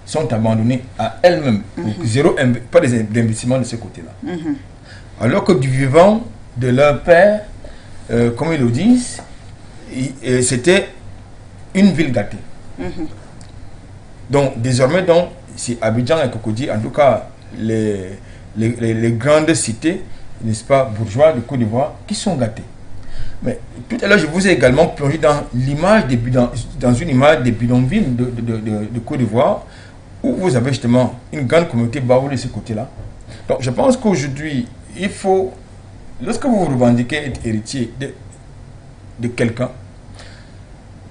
sont abandonnées à elles-mêmes. Pas d'investissement de ce côté-là. Alors que du vivant de leur père, comme ils le disent, c'était une ville gâtée. Donc, désormais, c'est Abidjan et Cocody, en tout cas, les grandes cités, n'est-ce pas, bourgeois de Côte d'Ivoire, qui sont gâtés. Mais tout à l'heure, je vous ai également plongé dans l'image dans une image des bidonvilles de Côte d'Ivoire, où vous avez justement une grande communauté baoulée de ce côté-là. Donc, je pense qu'aujourd'hui, il faut, lorsque vous revendiquez être héritier de quelqu'un,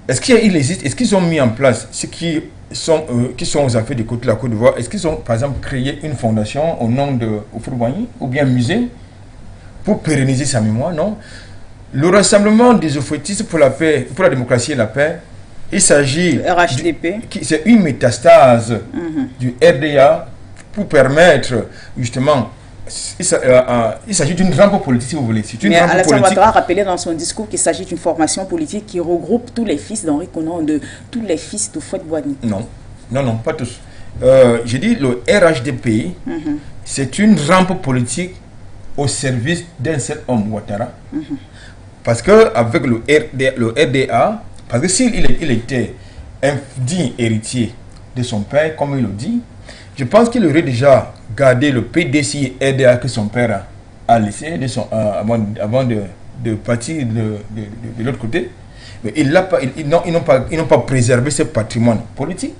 est-ce qu'ils ont mis en place ce qui sont aux affaires du côté de la Côte d'Ivoire? Est-ce qu'ils ont, par exemple, créé une fondation au nom de Houphouët-Boigny ou bien un musée pour pérenniser sa mémoire? Non. Le rassemblement des Houphouëtistes pour la paix, pour la démocratie et la paix, il s'agit... C'est une métastase du RDA pour permettre, justement... Il s'agit d'une rampe politique, si vous voulez. Mais Alassane Ouattara a rappelé dans son discours qu'il s'agit d'une formation politique qui regroupe tous les fils d'Henri Konan, tous les fils de Houphouët-Boigny. Non, pas tous. J'ai dit le RHDP, c'est une rampe politique au service d'un seul homme, Ouattara. Parce qu'avec le RDA, parce que s'il était un digne héritier de son père, comme il le dit, je pense qu'il aurait déjà gardé le PDCI RDA que son père a laissé avant de partir de l'autre côté. Mais ils n'ont pas préservé ce patrimoine politique.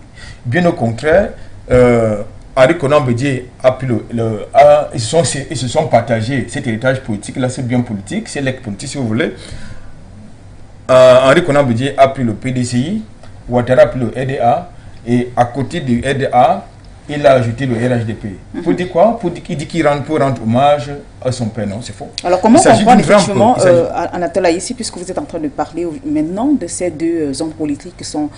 Bien au contraire, Henri Konan Bédié ils se sont partagés cet héritage politique. Là, c'est bien politique, c'est l'acte politique, si vous voulez. Henri Konan Bédié a pris le PDCI, Ouattara a pris le RDA, et à côté du RDA, il a ajouté le RHDP. Pour dire quoi? Il dit qu'il rendre hommage à son père. Non, c'est faux. Alors comment comprendre effectivement, Anatole ici, puisque vous êtes en train de parler maintenant de ces deux hommes politiques qui sont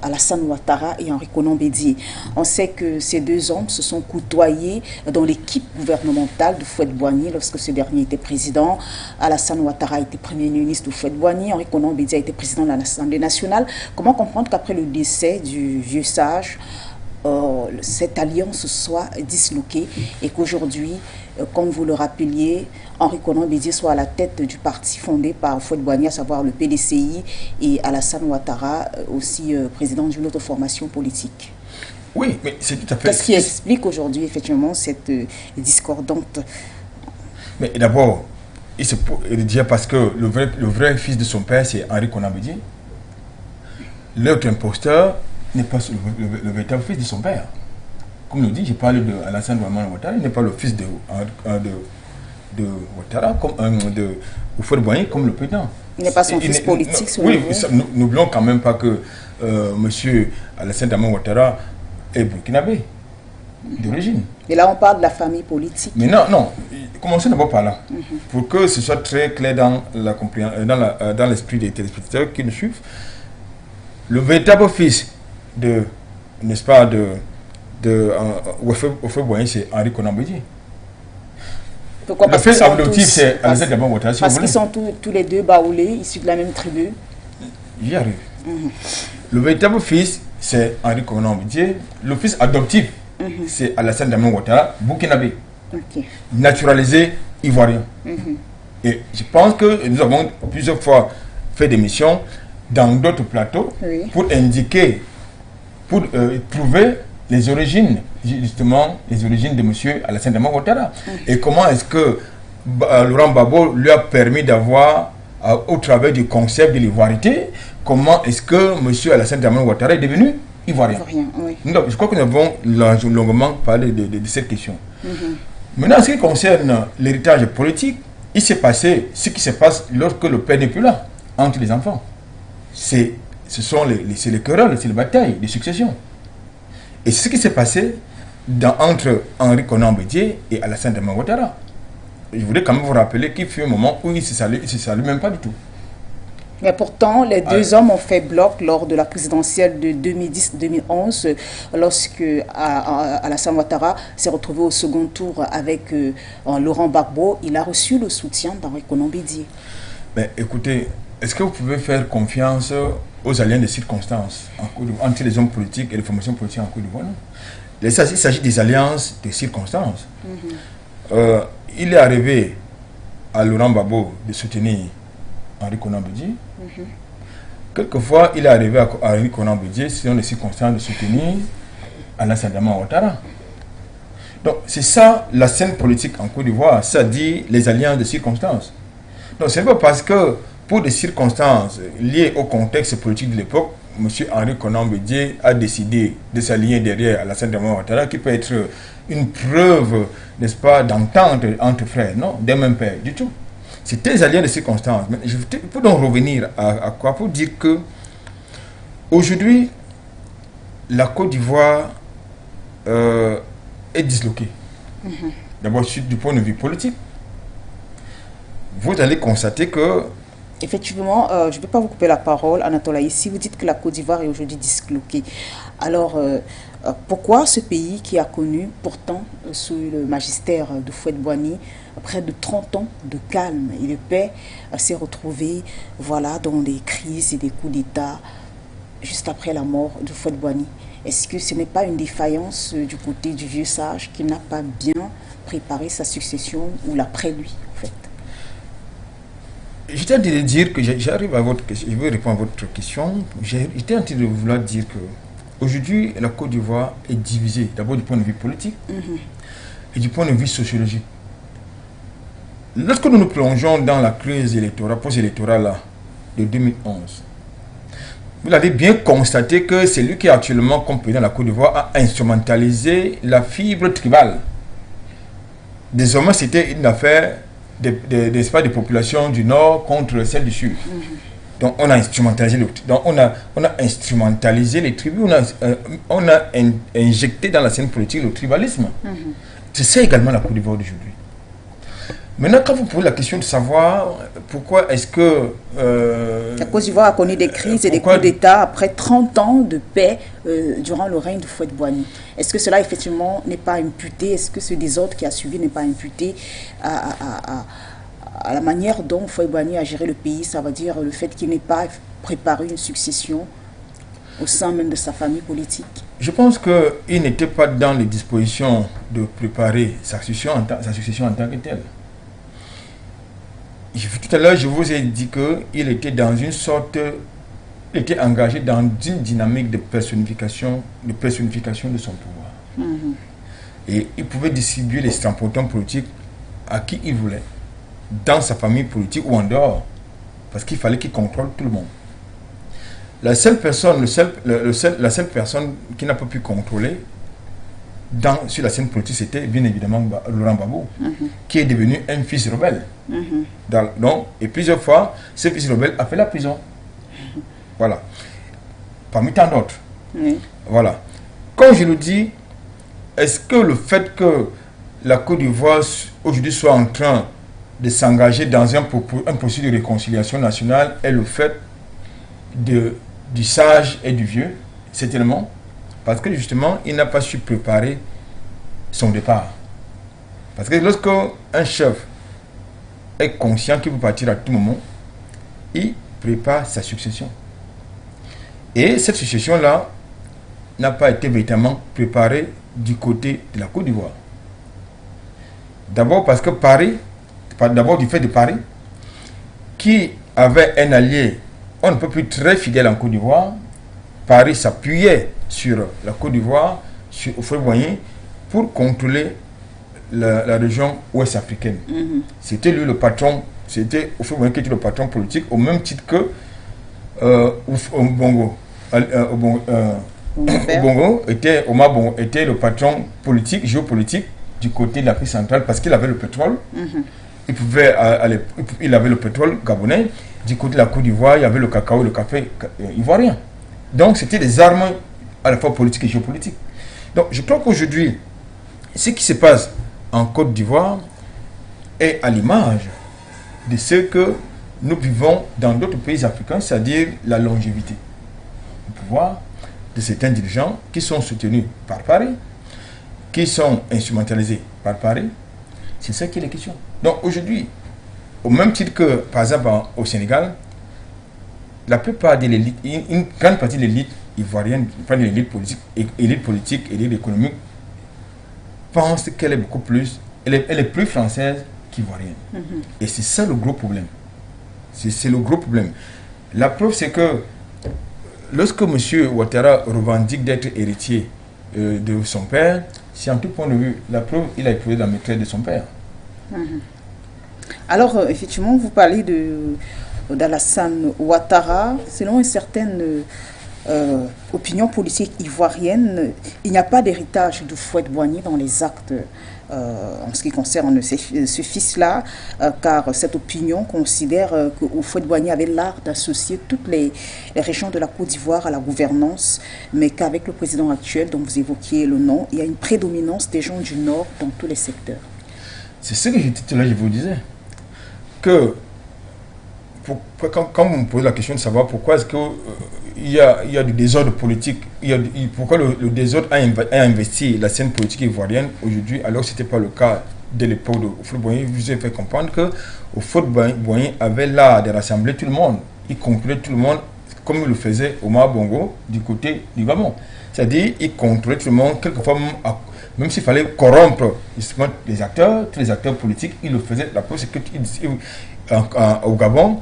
Alassane Ouattara et Henri Konan Bédié. On sait que ces deux hommes se sont côtoyés dans l'équipe gouvernementale de Houphouët-Boigny lorsque ce dernier était président. Alassane Ouattara était premier ministre de Houphouët-Boigny. Henri Konan Bédié a été président de l'Assemblée nationale. Comment comprendre qu'après le décès du vieux sage, cette alliance soit disloquée et qu'aujourd'hui, comme vous le rappeliez, Henri Konan Bédié soit à la tête du parti fondé par Houphouët-Boigny, à savoir le PDCI, et Alassane Ouattara, aussi président d'une autre formation politique? Oui, mais c'est tout à fait... Qu'est-ce qui explique aujourd'hui, effectivement, cette discordante? Mais d'abord, déjà parce que le vrai fils de son père, c'est Henri Konan Bédié. L'autre imposteur n'est pas le véritable fils de son père. Comme le dit, j'ai parlé de Alassane Ouattara, il n'est pas le fils de Ouattara, de Houphouët-Boigny comme le président. Il n'est pas son fils politique, oui, n'oublions quand même pas que monsieur Alassane Ouattara est burkinabé d'origine. Et là, on parle de la famille politique. Mais non, commençons d'abord par là, pour que ce soit très clair dans l'esprit des téléspectateurs qui nous suivent. Le véritable fils n'est-ce pas, de Houphouët-Boigny, c'est Henri Konan Bédié. Pourquoi? Le fils adoptif, c'est Alassane Ouattara. Parce qu'ils sont tous les deux baoulés, issus de la même tribu. J'y arrive. Le véritable fils, c'est Henri Konan Bédié. Le fils adoptif, c'est Alassane Ouattara, burkinabé. Naturalisé ivoirien. Et je pense que nous avons plusieurs fois fait des missions dans d'autres plateaux pour indiquer, pour prouver les origines, justement, les origines de M. Alassane Ouattara. Et comment est-ce que Laurent Gbagbo lui a permis d'avoir, au travers du concept de l'ivoirité, comment est-ce que M. Alassane Ouattara est devenu ivoirien. Donc, je crois que nous avons longuement parlé de cette question. Maintenant, en ce qui concerne l'héritage politique, il s'est passé ce qui se passe lorsque le père n'est plus là, entre les enfants. C'est les querelles, c'est les batailles de succession. Et c'est ce qui s'est passé entre Henri Konan Bédié et Alassane Ouattara. Je voudrais quand même vous rappeler qu'il fut un moment où il ne se salue même pas du tout. Mais pourtant, les deux hommes ont fait bloc lors de la présidentielle de 2010-2011, lorsque Alassane Ouattara s'est retrouvé au second tour avec Laurent Gbagbo. Il a reçu le soutien d'Henri Konan Bédié. Mais écoutez, est-ce que vous pouvez faire confiance aux alliances de circonstances entre les hommes politiques et les formations politiques en Côte d'Ivoire? Il s'agit des alliances de circonstances. Il est arrivé à Laurent Gbagbo de soutenir Henri Konan Bédié. quelquefois, il est arrivé à Henri Konan Bédié, selon les circonstances, de soutenir Alassane Dramane Ouattara. Donc, c'est ça la scène politique en Côte d'Ivoire, c'est-à-dire les alliances de circonstances. Donc, c'est pas parce que, pour des circonstances liées au contexte politique de l'époque, M. Henri Konan Bédié a décidé de s'aligner derrière Alassane Dramane Ouattara, qui peut être une preuve, n'est-ce pas, d'entente entre frères, non, d'un même père, du tout. C'était des alliances de circonstances. Mais je peux donc revenir à quoi? Pour dire que, aujourd'hui, la Côte d'Ivoire est disloquée. D'abord, du point de vue politique. Vous allez constater que... Effectivement, je ne vais pas vous couper la parole, Anatole. Ici, vous dites que la Côte d'Ivoire est aujourd'hui disloquée. Alors, pourquoi ce pays qui a connu, pourtant, sous le magistère de Houphouët-Boigny, près de 30 ans de calme et de paix, s'est retrouvé, voilà, dans des crises et des coups d'État juste après la mort de Houphouët-Boigny? Est-ce que ce n'est pas une défaillance du côté du vieux sage qui n'a pas bien préparé sa succession ou l'après lui, en fait? J'étais en train de dire que j'arrive à votre question, je vais répondre à votre question. J'étais en train de vouloir dire que aujourd'hui, la Côte d'Ivoire est divisée, d'abord du point de vue politique et du point de vue sociologique. Lorsque nous nous plongeons dans la crise électorale, post-électorale de 2011, vous l'avez bien constaté que c'est lui qui est actuellement comme président de la Côte d'Ivoire a instrumentalisé la fibre tribale. Désormais, c'était une affaire des populations du Nord contre celles du Sud. Donc on a instrumentalisé les tribus, on a injecté dans la scène politique le tribalisme. C'est ça également la Côte d'Ivoire d'aujourd'hui. Maintenant, quand vous posez la question de savoir pourquoi est-ce que... la Côte d'Ivoire a connu des crises et des coups d'État après 30 ans de paix durant le règne de Houphouët-Boigny. Est-ce que cela, effectivement, n'est pas imputé? Est-ce que ce désordre qui a suivi n'est pas imputé à la manière dont Houphouët-Boigny a géré le pays? Ça veut dire le fait qu'il n'ait pas préparé une succession au sein même de sa famille politique? Je pense qu'il n'était pas dans les dispositions de préparer sa succession en tant que telle. Tout à l'heure, je vous ai dit qu'il était dans une sorte... Il était engagé dans une dynamique de personnification de son pouvoir. Et il pouvait distribuer les strampotins politiques à qui il voulait, dans sa famille politique ou en dehors, parce qu'il fallait qu'il contrôle tout le monde. La seule personne qui n'a pas pu contrôler sur la scène politique, c'était bien évidemment Laurent Gbagbo, qui est devenu un fils rebelle. Et plusieurs fois, ce fils rebelle a fait la prison. Voilà. Parmi tant d'autres. Voilà. Comme je le dis, est-ce que le fait que la Côte d'Ivoire aujourd'hui soit en train de s'engager dans un processus de réconciliation nationale est le fait du sage et du vieux? Certainement. Parce que justement, il n'a pas su préparer son départ. Parce que lorsque un chef est conscient qu'il peut partir à tout moment, il prépare sa succession. Et cette succession-là n'a pas été véritablement préparée du côté de la Côte d'Ivoire. D'abord parce que d'abord du fait de Paris, qui avait un allié, on ne peut plus très fidèle en Côte d'Ivoire. Paris s'appuyait sur la Côte d'Ivoire, sur Houphouët-Boigny, pour contrôler la région ouest africaine. C'était lui le patron, c'était Houphouët-Boigny qui était le patron politique, au même titre que Bongo. Omar Bongo était le patron politique, géopolitique du côté de l'Afrique centrale parce qu'il avait le pétrole. Il avait le pétrole gabonais. Du côté de la Côte d'Ivoire, il y avait le cacao et le café ivoirien. Donc c'était des armes à la fois politiques et géopolitiques. Donc je crois qu'aujourd'hui, ce qui se passe en Côte d'Ivoire est à l'image de ce que nous vivons dans d'autres pays africains, c'est-à-dire la longévité du pouvoir de certains dirigeants qui sont soutenus par Paris, qui sont instrumentalisés par Paris. C'est ça qui est la question. Donc aujourd'hui, au même titre que, par exemple, au Sénégal, la plupart de l'élite, une grande partie de l'élite ivoirienne, enfin de l'élite politique, élite économique, pense qu'elle est beaucoup plus, elle est plus française qu'ivoirienne. Et c'est ça le gros problème. C'est le gros problème. La preuve, c'est que lorsque M. Ouattara revendique d'être héritier de son père, c'est en tout point de vue. La preuve, il a éprouvé la maîtrise de son père. Alors, effectivement, vous parlez d'Alassane Ouattara. Selon une certaine opinion politique ivoirienne, il n'y a pas d'héritage de Houphouët-Boigny dans les actes en ce qui concerne ce fils-là, car cette opinion considère que Houphouët-Boigny avait l'art d'associer toutes les régions de la Côte d'Ivoire à la gouvernance, mais qu'avec le président actuel, dont vous évoquiez le nom, il y a une prédominance des gens du Nord dans tous les secteurs. C'est ce que je vous disais. Que quand vous me posez la question de savoir pourquoi est-ce qu'il y a du désordre politique, pourquoi le désordre a investi la scène politique ivoirienne aujourd'hui, alors que ce n'était pas le cas de l'époque de Houphouët-Boigny. Je vous ai fait comprendre que Houphouët-Boigny avait l'art de rassembler tout le monde, il contrôlait tout le monde comme il le faisait Omar Bongo du côté du Gabon. C'est-à-dire il contrôlait tout le monde, quelquefois même s'il fallait corrompre justement les acteurs, tous les acteurs politiques, il le faisait. La preuve, c'est qu'au Gabon,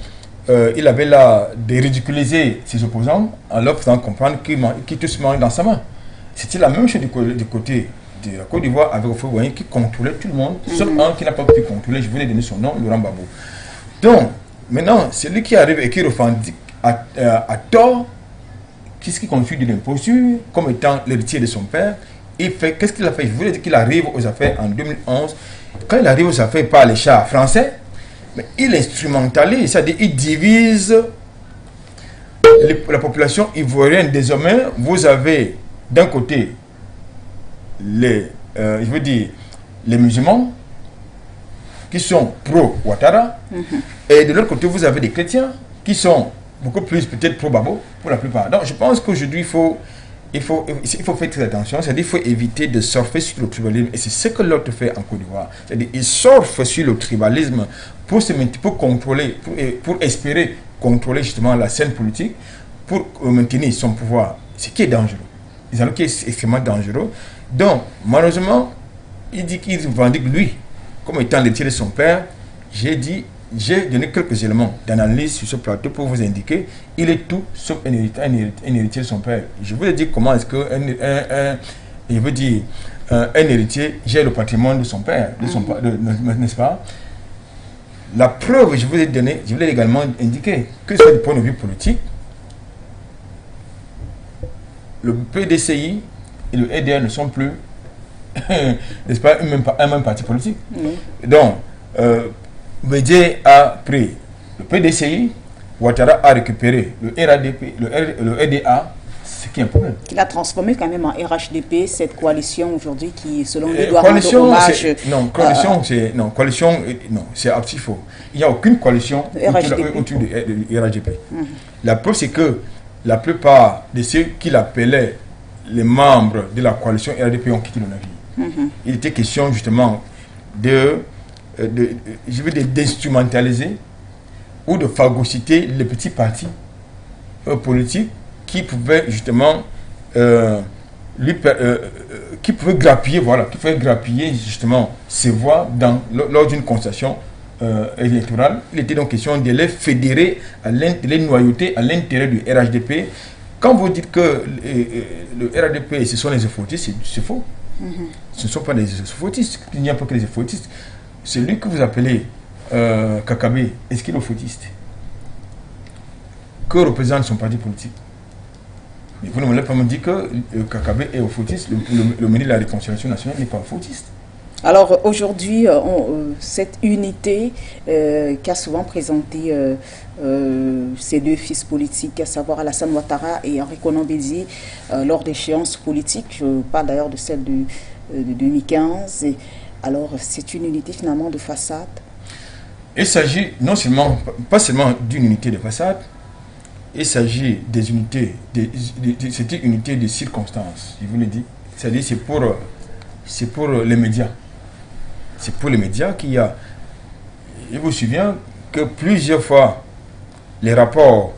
il avait là de ridiculiser ses opposants en leur faisant comprendre qu'il tout se mange dans sa main. C'était la même chose du côté de la Côte d'Ivoire avec Houphouët-Boigny qui contrôlait tout le monde, sauf un qui n'a pas pu contrôler, je voulais donner son nom, Laurent Gbagbo. Donc, maintenant, celui qui arrive et qui revendique à tort, qu'est-ce qui confie de l'imposture, comme étant l'héritier de son père, qu'est-ce qu'il a fait? Je voulais dire qu'il arrive aux affaires en 2011. Quand il arrive aux affaires par les chars français, mais il instrumentalise, c'est-à-dire il divise la population ivoirienne. Désormais, vous avez d'un côté les musulmans qui sont pro-Ouattara, et de l'autre côté, vous avez des chrétiens qui sont beaucoup plus peut-être pro-Babo pour la plupart. Donc, je pense qu'aujourd'hui, il faut faire très attention, c'est-à-dire qu'il faut éviter de surfer sur le tribalisme, et c'est ce que l'autre fait en Côte d'Ivoire. C'est-à-dire qu'il surfe sur le tribalisme pour contrôler, pour espérer contrôler justement la scène politique, pour maintenir son pouvoir, ce qui est dangereux. Ils ont qui est extrêmement dangereux. Donc, malheureusement, il dit qu'il revendique lui, comme étant l'héritier de son père. J'ai donné quelques éléments d'analyse sur ce plateau pour vous indiquer il est tout sauf un héritier de son père. Je vous ai dit comment est-ce qu'un héritier gère le patrimoine de son père, n'est-ce pas? La preuve, je vous ai donné, je voulais également indiquer que sur le point de vue politique, le PDCI et le EDR ne sont plus, n'est-ce pas, un même parti politique. Donc, Bédié a pris le PDCI, Ouattara a récupéré le RADP, le EDA, ce qui est un problème. Il a transformé quand même en RHDP cette coalition aujourd'hui qui, selon lui, doit rendre hommage. Coalition, c'est absolument faux. Il n'y a aucune coalition autour du RHDP. La preuve, c'est que la plupart de ceux qu'il appelait les membres de la coalition RHDP ont quitté le navire. Il était question justement d'instrumentaliser ou de phagocyter les petits partis politiques qui pouvaient justement qui pouvaient grappiller justement ses voix lors d'une consultation électorale. Il était donc question de les fédérer, les noyauter à l'intérieur du RHDP. Quand vous dites que le RHDP ce sont les effrotistes, c'est faux. Ce ne sont pas des effrotistes. Il n'y a pas que les effrotistes. Celui que vous appelez Kakabe, est-ce qu'il est fautiste? Que représente son parti politique? Mais vous ne m'avez pas me dire que Kakabe est fautiste, le ministre de la Réconciliation nationale n'est pas fautiste. Alors aujourd'hui, cette unité qu'a souvent présenté ces deux fils politiques, à savoir Alassane Ouattara et Henri Konan Bédié, lors d'échéances politiques, je parle d'ailleurs de celle de 2015, alors c'est une unité finalement de façade. Il s'agit pas seulement d'une unité de façade, il s'agit des unités, c'est une unité de circonstances, je vous l'ai dit. C'est-à-dire c'est pour les médias. C'est pour les médias qu'il y a. Il vous souvient que plusieurs fois, les rapports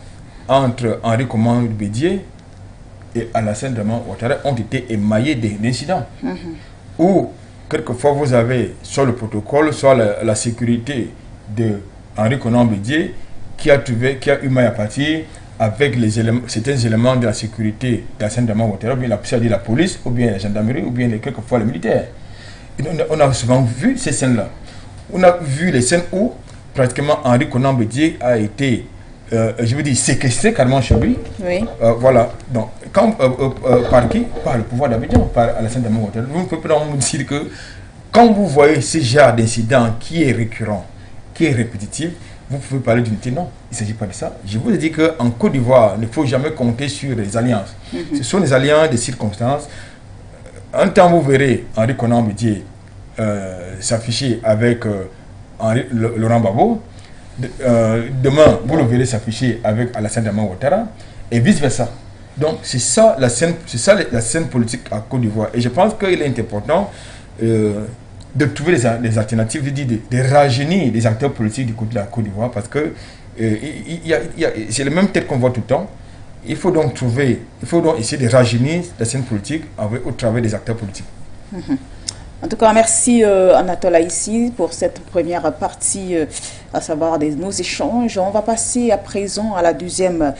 entre Henri Konan Bédié et Alassane Ouattara ont été émaillés d'incidents. Où quelquefois vous avez soit le protocole, soit la sécurité de Henri Konan Bédié qui a eu maille à partir avec certains éléments de la sécurité de la Saint-Domingue, ou bien la police, ou bien la gendarmerie, ou bien quelquefois les militaires. On a souvent vu ces scènes-là. On a vu les scènes où pratiquement Henri Konan Bédié a été, je veux dire, séquestré carrément chez lui. Oui. Voilà. Donc, par qui? Par le pouvoir d'Abidjan, par Alassane Dramane Ouattara. Vous ne pouvez pas me dire que quand vous voyez ce genre d'incident qui est récurrent, qui est répétitif, vous pouvez parler d'unité. Non, il ne s'agit pas de ça. Je vous ai dit qu'en Côte d'Ivoire, il ne faut jamais compter sur les alliances. Ce sont des alliances, des circonstances. Un temps, vous verrez Henri Konan Bédié s'afficher avec Laurent Gbagbo. Demain, vous le verrez s'afficher avec Alassane Dramane Ouattara et vice-versa. Donc, c'est ça la scène politique à Côte d'Ivoire. Et je pense qu'il est important de trouver des alternatives, de rajeunir les acteurs politiques du côté de la Côte d'Ivoire, parce que c'est les mêmes têtes qu'on voit tout le temps. Il faut donc essayer de rajeunir la scène politique au travers des acteurs politiques. En tout cas, merci Anatole ici pour cette première partie, à savoir nos échanges. On va passer à présent à la deuxième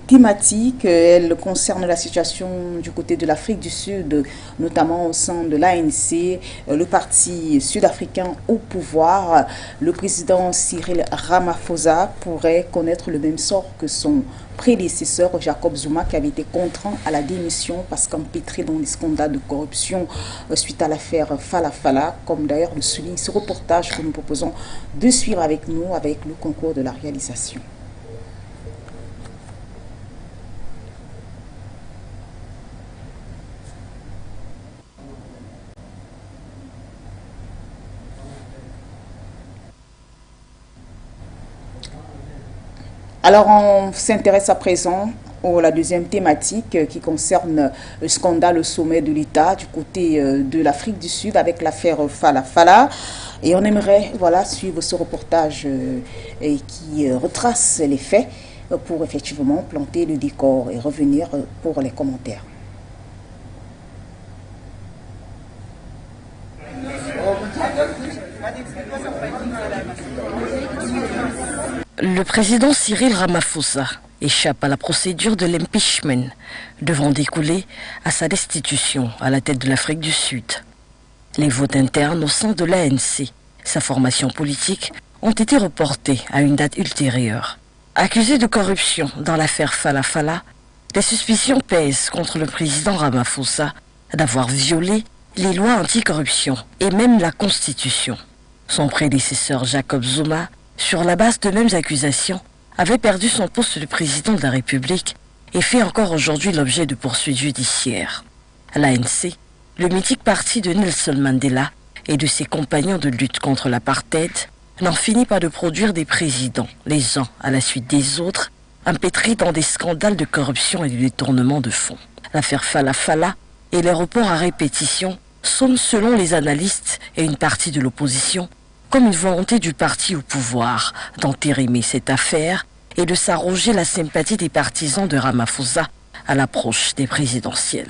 thématique. Elle concerne la situation du côté de l'Afrique du Sud, notamment au sein de l'ANC, le parti sud-africain au pouvoir. Le président Cyril Ramaphosa pourrait connaître le même sort que son prédécesseur Jacob Zuma, qui avait été contraint à la démission parce qu'empêtré dans les scandales de corruption suite à l'affaire Fala Fala, comme d'ailleurs le souligne ce reportage que nous proposons de suivre avec nous, avec le concours de la réalisation. Alors, on s'intéresse à présent à la deuxième thématique qui concerne le scandale au sommet de l'État du côté de l'Afrique du Sud avec l'affaire Fala Fala. Et on aimerait suivre ce reportage qui retrace les faits pour effectivement planter le décor et revenir pour les commentaires. Le président Cyril Ramaphosa échappe à la procédure de l'impeachment devant découler à sa destitution à la tête de l'Afrique du Sud. Les votes internes au sein de l'ANC, sa formation politique, ont été reportés à une date ultérieure. Accusé de corruption dans l'affaire Fala Fala, des suspicions pèsent contre le président Ramaphosa d'avoir violé les lois anticorruption et même la Constitution. Son prédécesseur Jacob Zuma, sur la base de mêmes accusations, avait perdu son poste de président de la République et fait encore aujourd'hui l'objet de poursuites judiciaires. L'ANC, le mythique parti de Nelson Mandela et de ses compagnons de lutte contre l'apartheid, n'en finit pas de produire des présidents, les uns à la suite des autres, empêtrés dans des scandales de corruption et de détournement de fonds. L'affaire Fala Fala et les reports à répétition sont, selon les analystes et une partie de l'opposition, comme une volonté du parti au pouvoir d'entérimer cette affaire et de s'arroger la sympathie des partisans de Ramaphosa à l'approche des présidentielles.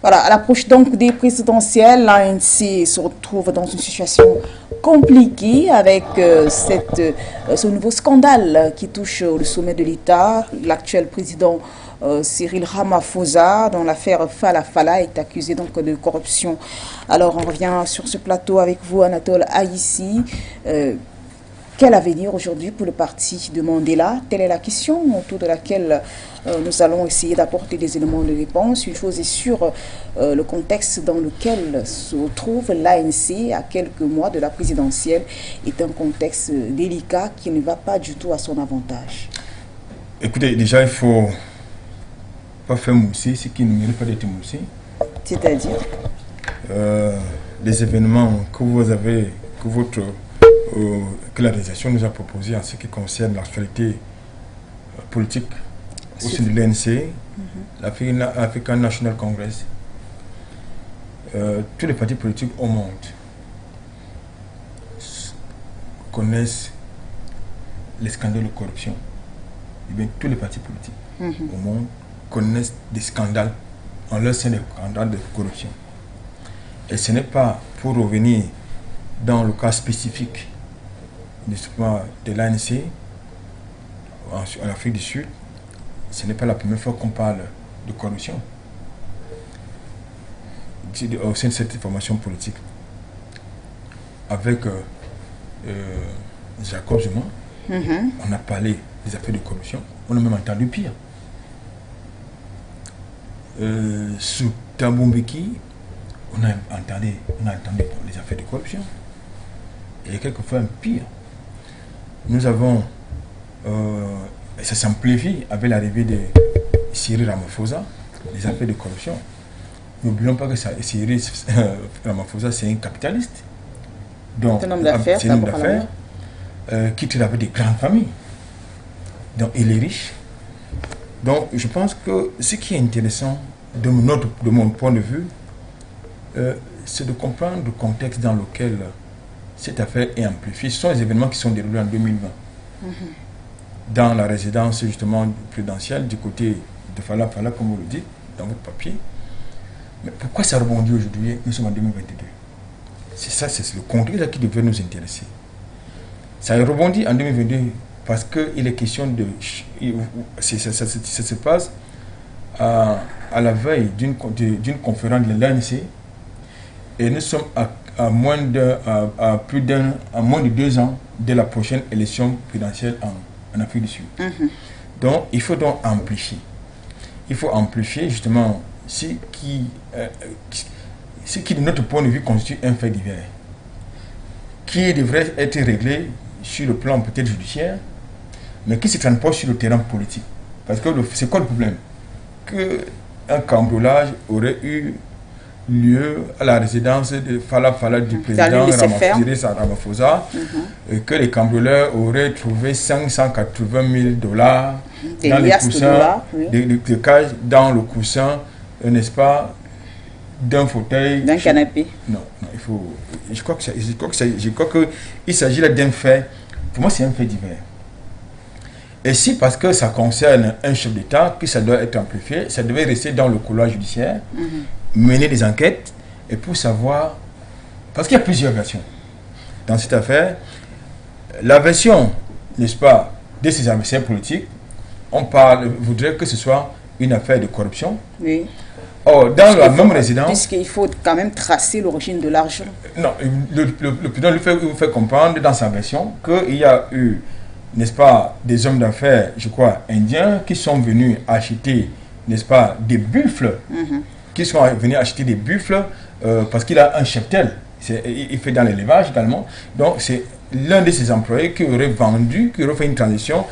Voilà, à l'approche donc des présidentielles, l'ANC se retrouve dans une situation compliquée avec ce nouveau scandale qui touche le sommet de l'État. L'actuel président Cyril Ramaphosa, dans l'affaire Fala Fala, est accusé donc de corruption. Alors on revient sur ce plateau avec vous, Anatole Aïssi. Quel avenir aujourd'hui pour le parti de Mandela? Telle est la question autour de laquelle nous allons essayer d'apporter des éléments de réponse. Une chose est sûre, le contexte dans lequel se trouve l'ANC à quelques mois de la présidentielle est un contexte délicat qui ne va pas du tout à son avantage. Écoutez, déjà il faut pas faire mousser ce qui ne mérite pas d'être moussé. C'est-à-dire les événements que vous avez, que l'organisation nous a proposé en ce qui concerne l'actualité politique au sein de l'ANC, l'African National Congress, tous les partis politiques au monde connaissent les scandales de corruption. Et bien, tous les partis politiques au monde connaissent des scandales, en leur sein des scandales de corruption. Et ce n'est pas pour revenir dans le cas spécifique de l'ANC, en Afrique du Sud, ce n'est pas la première fois qu'on parle de corruption au sein de cette formation politique. Avec Jacob Zuma, on a parlé des affaires de corruption, on a même entendu pire. Sous Thabo Mbeki, on a entendu les affaires de corruption. Et quelquefois un pire. Nous avons, ça s'amplifie avec l'arrivée de Cyril Ramaphosa, les affaires de corruption. N'oublions pas que Cyril Ramaphosa, c'est un capitaliste. Donc, c'est un homme d'affaires, qui traite avec des grandes familles. Donc, il est riche. Donc, je pense que ce qui est intéressant, de mon point de vue, c'est de comprendre le contexte dans lequel cette affaire est amplifiée. Ce sont les événements qui sont déroulés en 2020. Dans la résidence, justement, prudentielle, du côté de Fala, comme vous le dites, dans votre papier. Mais pourquoi ça rebondit aujourd'hui? Nous sommes en 2022. C'est ça, c'est le contexte qui devrait nous intéresser. Ça rebondit en 2022 parce qu'il est question de... Ça se passe à la veille d'une conférence de l'ANC et nous sommes à moins de 2 ans de la prochaine élection présidentielle en Afrique du Sud. Donc, il faut donc amplifier. Il faut amplifier justement ce qui, de notre point de vue, constitue un fait divers, qui devrait être réglé sur le plan peut-être judiciaire, mais qui se transporte sur le terrain politique. Parce que c'est quoi le problème? Qu'un cambriolage aurait eu lieu à la résidence de Fala du président Ramaphosa, et que les cambrioleurs auraient trouvé 580 000 $, dans les coussins, de cage dans le coussin, n'est-ce pas, d'un fauteuil, d'un canapé. Non, il faut. Je crois qu'il s'agit là d'un fait. Pour moi, c'est un fait divers. Et si, parce que ça concerne un chef d'État, que ça doit être amplifié, ça devait rester dans le couloir judiciaire, mener des enquêtes, et pour savoir... Parce qu'il y a plusieurs versions dans cette affaire. La version, n'est-ce pas, de ces adversaires politiques, voudrait que ce soit une affaire de corruption. Oui. Or, dans la même résidence... Puisqu'il faut quand même tracer l'origine de l'argent. Non, le président vous fait comprendre dans sa version qu'il y a eu, n'est-ce pas, des hommes d'affaires, je crois, indiens, qui sont venus acheter, n'est-ce pas, des buffles, qui sont venus acheter des buffles parce qu'il a un cheptel. Il fait dans l'élevage également. Donc, c'est l'un de ses employés qui aurait vendu, qui aurait fait une transaction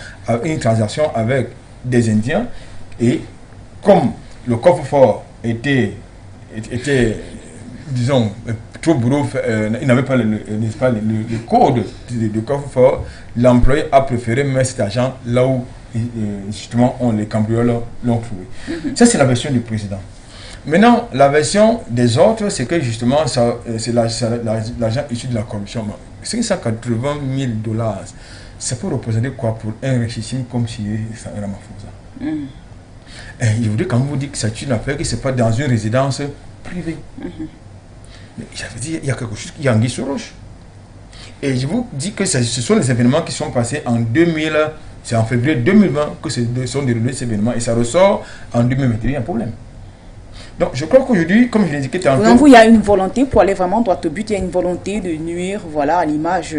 avec des Indiens. Et comme le coffre-fort était, disons, trop gros, il n'avait pas, n'est-ce pas, le code de coffre-fort, l'employé a préféré mettre cet argent là où, justement, les cambrioleurs l'ont trouvé. Ça, c'est la version du président. Maintenant, la version des autres, c'est que, justement, c'est l'argent issu de la corruption. 580 000 $, ça peut représenter quoi pour un richissime comme Cyril Ramaphosa? Je voudrais quand même vous dire que c'est une affaire qui se passe dans une résidence privée. Mais j'avais dit, il y a quelque chose qui est anguille sous roche. Et je vous dis que ce sont les événements qui sont passés en 2000, c'est en février 2020 que sont déroulés ces événements. Et ça ressort en 2021, il y a un problème. Donc je crois qu'aujourd'hui, comme je l'ai indiqué tantôt... Donc il y a une volonté pour aller vraiment droit au but, il y a une volonté de nuire, voilà, à l'image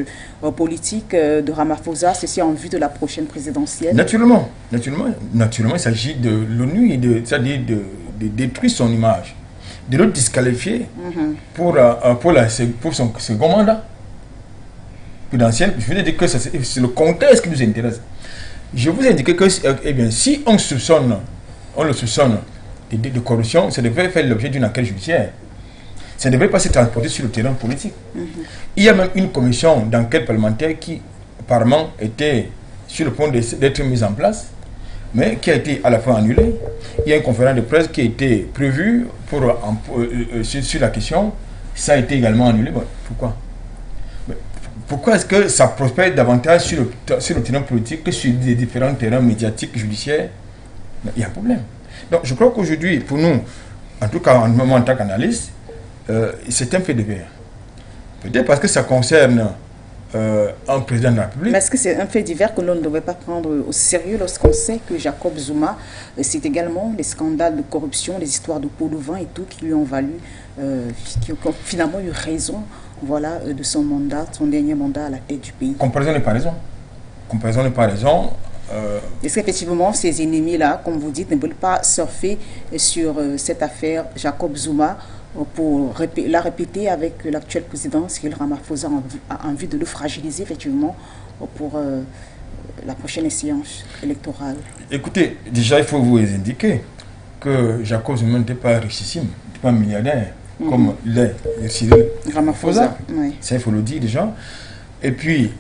politique de Ramaphosa, ceci en vue de la prochaine présidentielle. Naturellement, il s'agit de l'ONU, c'est-à-dire de détruire son image, de le disqualifier pour son second mandat présidentiel. Je veux dire que c'est le contexte qui nous intéresse. Je vous ai indiqué que, eh bien, si on le soupçonne de corruption, ça devrait faire l'objet d'une enquête judiciaire. Ça ne devrait pas se transporter sur le terrain politique. Il y a même une commission d'enquête parlementaire qui, apparemment, était sur le point d'être mise en place, mais qui a été à la fin annulée. Il y a une conférence de presse qui a été prévue sur la question. Ça a été également annulé. Bon, pourquoi? Pourquoi est-ce que ça prospère davantage sur le terrain politique que sur les différents terrains médiatiques, judiciaires? Il y a un problème. Donc je crois qu'aujourd'hui, pour nous, en tout cas en tant qu'analyste, c'est un fait divers. Peut-être parce que ça concerne un président de la République. Mais est-ce que c'est un fait divers que l'on ne devait pas prendre au sérieux lorsqu'on sait que Jacob Zuma, c'est également les scandales de corruption, les histoires de pots de vin et tout qui lui ont valu, qui ont finalement eu raison, voilà, de son mandat, son dernier mandat à la tête du pays. Comparaison n'est pas raison. Comparaison n'est pas raison. Est-ce qu'effectivement ces ennemis-là, comme vous dites, ne veulent pas surfer sur cette affaire Jacob Zuma pour la répéter avec l'actuel président Cyril Ramaphosa en vue de le fragiliser effectivement pour la prochaine séance électorale? Écoutez, déjà il faut vous indiquer que Jacob Zuma n'était pas richissime, n'était pas milliardaire comme l'est Cyril Ramaphosa. Oui. Ça il faut le dire déjà. Et puis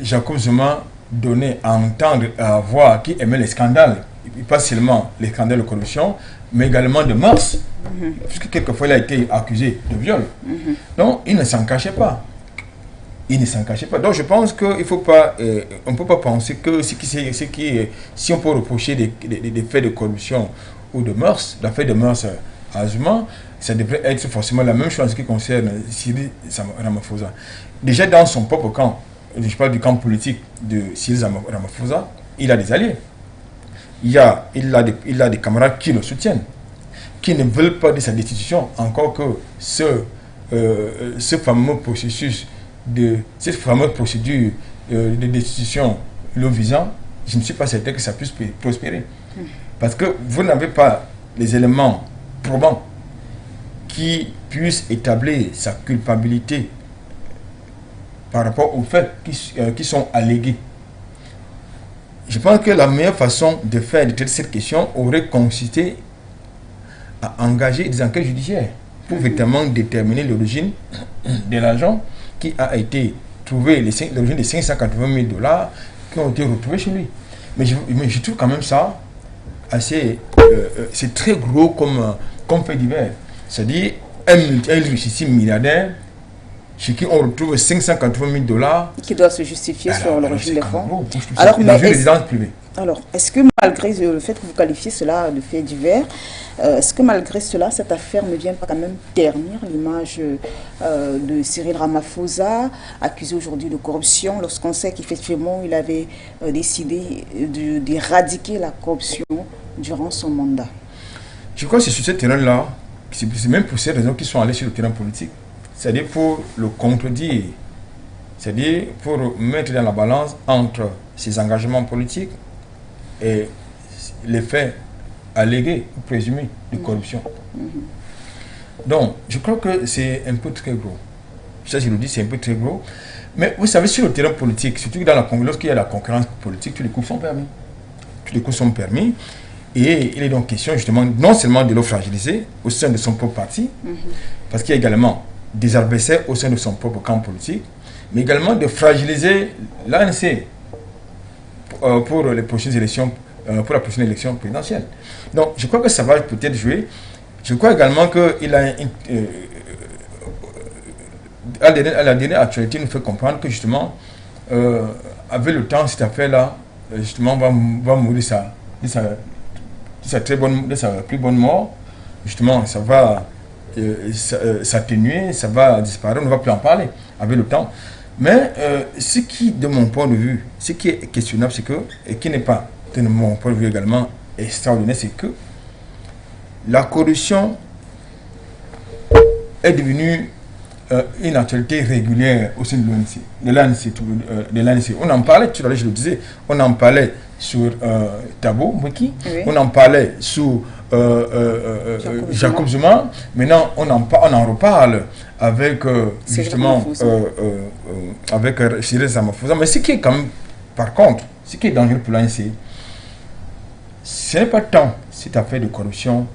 Jacob Zuma donnait à entendre, à voir qui aimait les scandales, et pas seulement les scandales de corruption, mais également de mœurs, puisque quelquefois il a été accusé de viol. Donc il ne s'en cachait pas. Il ne s'en cachait pas. Donc je pense qu'il faut pas, on ne peut pas penser que si on peut reprocher des faits de corruption ou de mœurs, la fait de mœurs à Zuma, ça devrait être forcément la même chose en ce qui concerne Cyril Ramaphosa. Déjà dans son propre camp, je parle du camp politique de Cyril Ramaphosa, il a des alliés. Il a des camarades qui le soutiennent, qui ne veulent pas de sa destitution, encore que ce fameux processus, cette fameuse procédure de destitution le visant, je ne suis pas certain que ça puisse prospérer. Parce que vous n'avez pas les éléments probants qui puissent établir sa culpabilité par rapport aux faits qui sont allégués. Je pense que la meilleure façon de traiter cette question aurait consisté à engager des enquêtes judiciaires pour véritablement déterminer l'origine de l'argent qui a été trouvé, l'origine des 580 000 $ qui ont été retrouvés chez lui. Mais je trouve quand même ça assez... c'est très gros comme fait divers. C'est-à-dire un richissime milliardaire chez qui on retrouve 580 000 $. Qui doit se justifier sur l'origine des fonds. Alors, dans une résidence privée. Alors, est-ce que malgré le fait que vous qualifiez cela de fait divers, est-ce que malgré cela, cette affaire ne vient pas quand même ternir l'image de Cyril Ramaphosa, accusé aujourd'hui de corruption, lorsqu'on sait qu'effectivement il avait décidé d'éradiquer la corruption durant son mandat? Je crois que c'est sur ce terrain-là, c'est même pour ces raisons qu'ils sont allés sur le terrain politique. C'est-à-dire pour le contredire, c'est-à-dire pour mettre dans la balance entre ses engagements politiques et les faits allégués ou présumés de corruption. Donc, je crois que c'est un peu très gros. Ça, je le dis, c'est un peu très gros. Mais vous savez, sur le terrain politique, surtout lorsqu'il y a la concurrence politique, tous les coups sont permis. Tous les coups sont permis. Et il est donc question, justement, non seulement de le fragiliser au sein de son propre parti, parce qu'il y a également des adversaires au sein de son propre camp politique, mais également de fragiliser l'ANC pour les prochaines élections, pour la prochaine élection présidentielle. Donc, je crois que ça va peut-être jouer. Je crois également qu'il a à la dernière actualité, nous fait comprendre que justement, avec le temps, cette affaire-là, justement, va mourir de sa plus bonne mort. Justement, ça va s'atténuer, ça va disparaître, on ne va plus en parler avec le temps. Mais ce qui, de mon point de vue, ce qui est questionnable, c'est que, et qui n'est pas, de mon point de vue également, extraordinaire, c'est que la corruption est devenue une actualité régulière au sein de l'ANC. On en parlait, tout à l'heure je le disais, on en parlait sur Thabo Mbeki, oui. On en parlait sur Jacob Zuma. Maintenant on en reparle avec justement avec Cyril Ramaphosa. Mais ce qui est quand même, par contre, ce qui est dangereux pour l'ANC, ce n'est pas tant cette affaire de corruption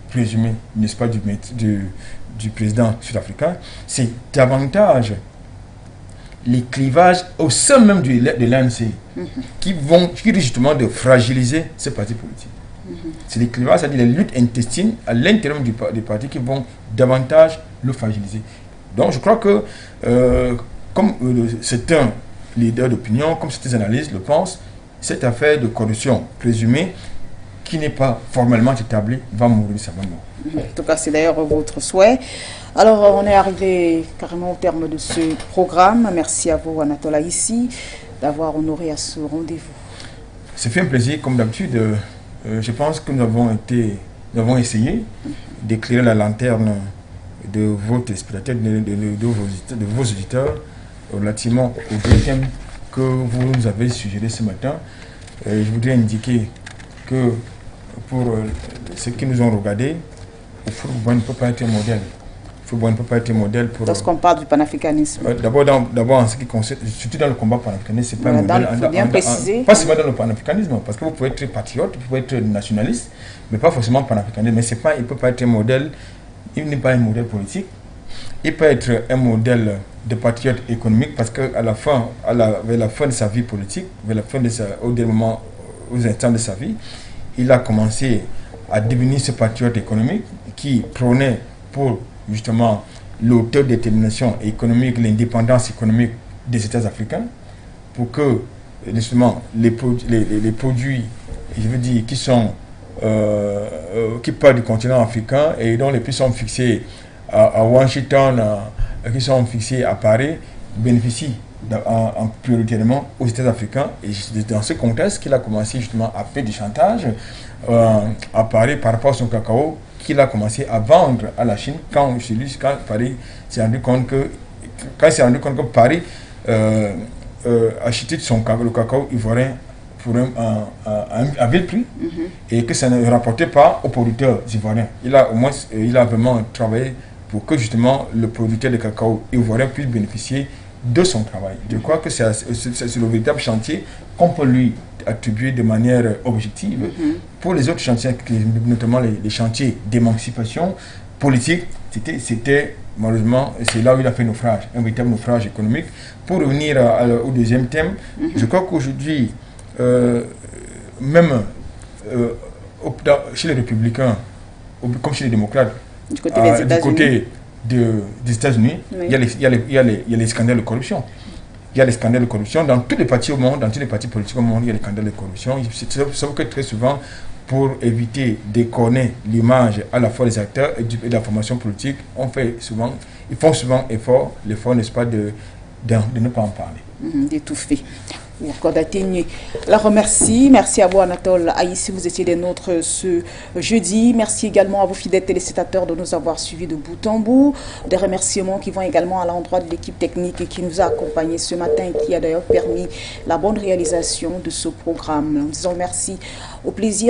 présumée, n'est-ce pas, du président sud-africain, c'est davantage les clivages au sein même de l'ANC qui risquent justement de fragiliser ces partis politiques. C'est les clivages, c'est-à-dire les luttes intestines à l'intérieur des partis qui vont davantage le fragiliser. Donc je crois que, comme certains leaders d'opinion, comme certains analystes le pensent, cette affaire de corruption présumée, qui n'est pas formellement établie, va mourir de sa mort. En tout cas, c'est d'ailleurs votre souhait. Alors, on est arrivé carrément au terme de ce programme. Merci à vous, Anatole Aïssi, d'avoir honoré à ce rendez-vous. C'est fait un plaisir, comme d'habitude. Je pense que nous avons essayé d'éclairer la lanterne de vos téléspectateurs, de vos auditeurs, relativement au thème que vous nous avez suggéré ce matin. Je voudrais indiquer que pour ceux qui nous ont regardés, le football ne peut pas être un modèle. Le football ne peut pas être un modèle pour... Lorsqu'on parle du panafricanisme. D'abord, en ce qui concerne, surtout dans le combat panafricaniste, c'est pas un modèle. Il faut bien préciser. Pas seulement dans le panafricanisme, parce que vous pouvez être patriote, vous pouvez être nationaliste, mais pas forcément panafricaniste. Mais il ne peut pas être un modèle, il n'est pas un modèle politique. Il peut être un modèle de patriote économique, parce qu'à la fin, vers la fin de sa vie politique, au dernier moment, aux instants de sa vie, il a commencé à devenir ce patriote économique qui prônait pour justement l'autodétermination économique, l'indépendance économique des États africains, pour que justement les produits, je veux dire, qui partent du continent africain et dont les prix sont fixés à Washington, qui sont fixés à Paris, bénéficient prioritairement aux États africains. Et c'est dans ce contexte qu'il a commencé justement à faire du chantage à Paris par rapport à son cacao, qu'il a commencé à vendre à la Chine quand Paris s'est rendu compte que Paris achetait le cacao ivoirien pour un vil prix, et que ça ne rapportait pas aux producteurs ivoiriens. Il a vraiment travaillé pour que justement le producteur de cacao ivoirien puisse bénéficier de son travail. Je crois que c'est le véritable chantier qu'on peut lui attribuer de manière objective. Pour les autres chantiers, notamment les chantiers d'émancipation politique, c'était malheureusement, c'est là où il a fait naufrage, un véritable naufrage économique. Pour revenir au deuxième thème, je crois qu'aujourd'hui, même chez les républicains, comme chez les démocrates, du côté des États-Unis, il y a les scandales de corruption. Il y a les scandales de corruption dans tous les partis au monde, dans tous les partis politiques au monde, il y a les scandales de corruption. Sauf que très souvent, pour éviter d'écorner l'image à la fois des acteurs et de la formation politique, ils font souvent l'effort, n'est-ce pas, de ne pas en parler. D'étouffer. Ou encore d'atténuer. Alors merci à vous Anatole Aïssi, vous étiez des nôtres ce jeudi. Merci également à vos fidèles téléspectateurs de nous avoir suivis de bout en bout. Des remerciements qui vont également à l'endroit de l'équipe technique qui nous a accompagnés ce matin et qui a d'ailleurs permis la bonne réalisation de ce programme. Nous disons merci, au plaisir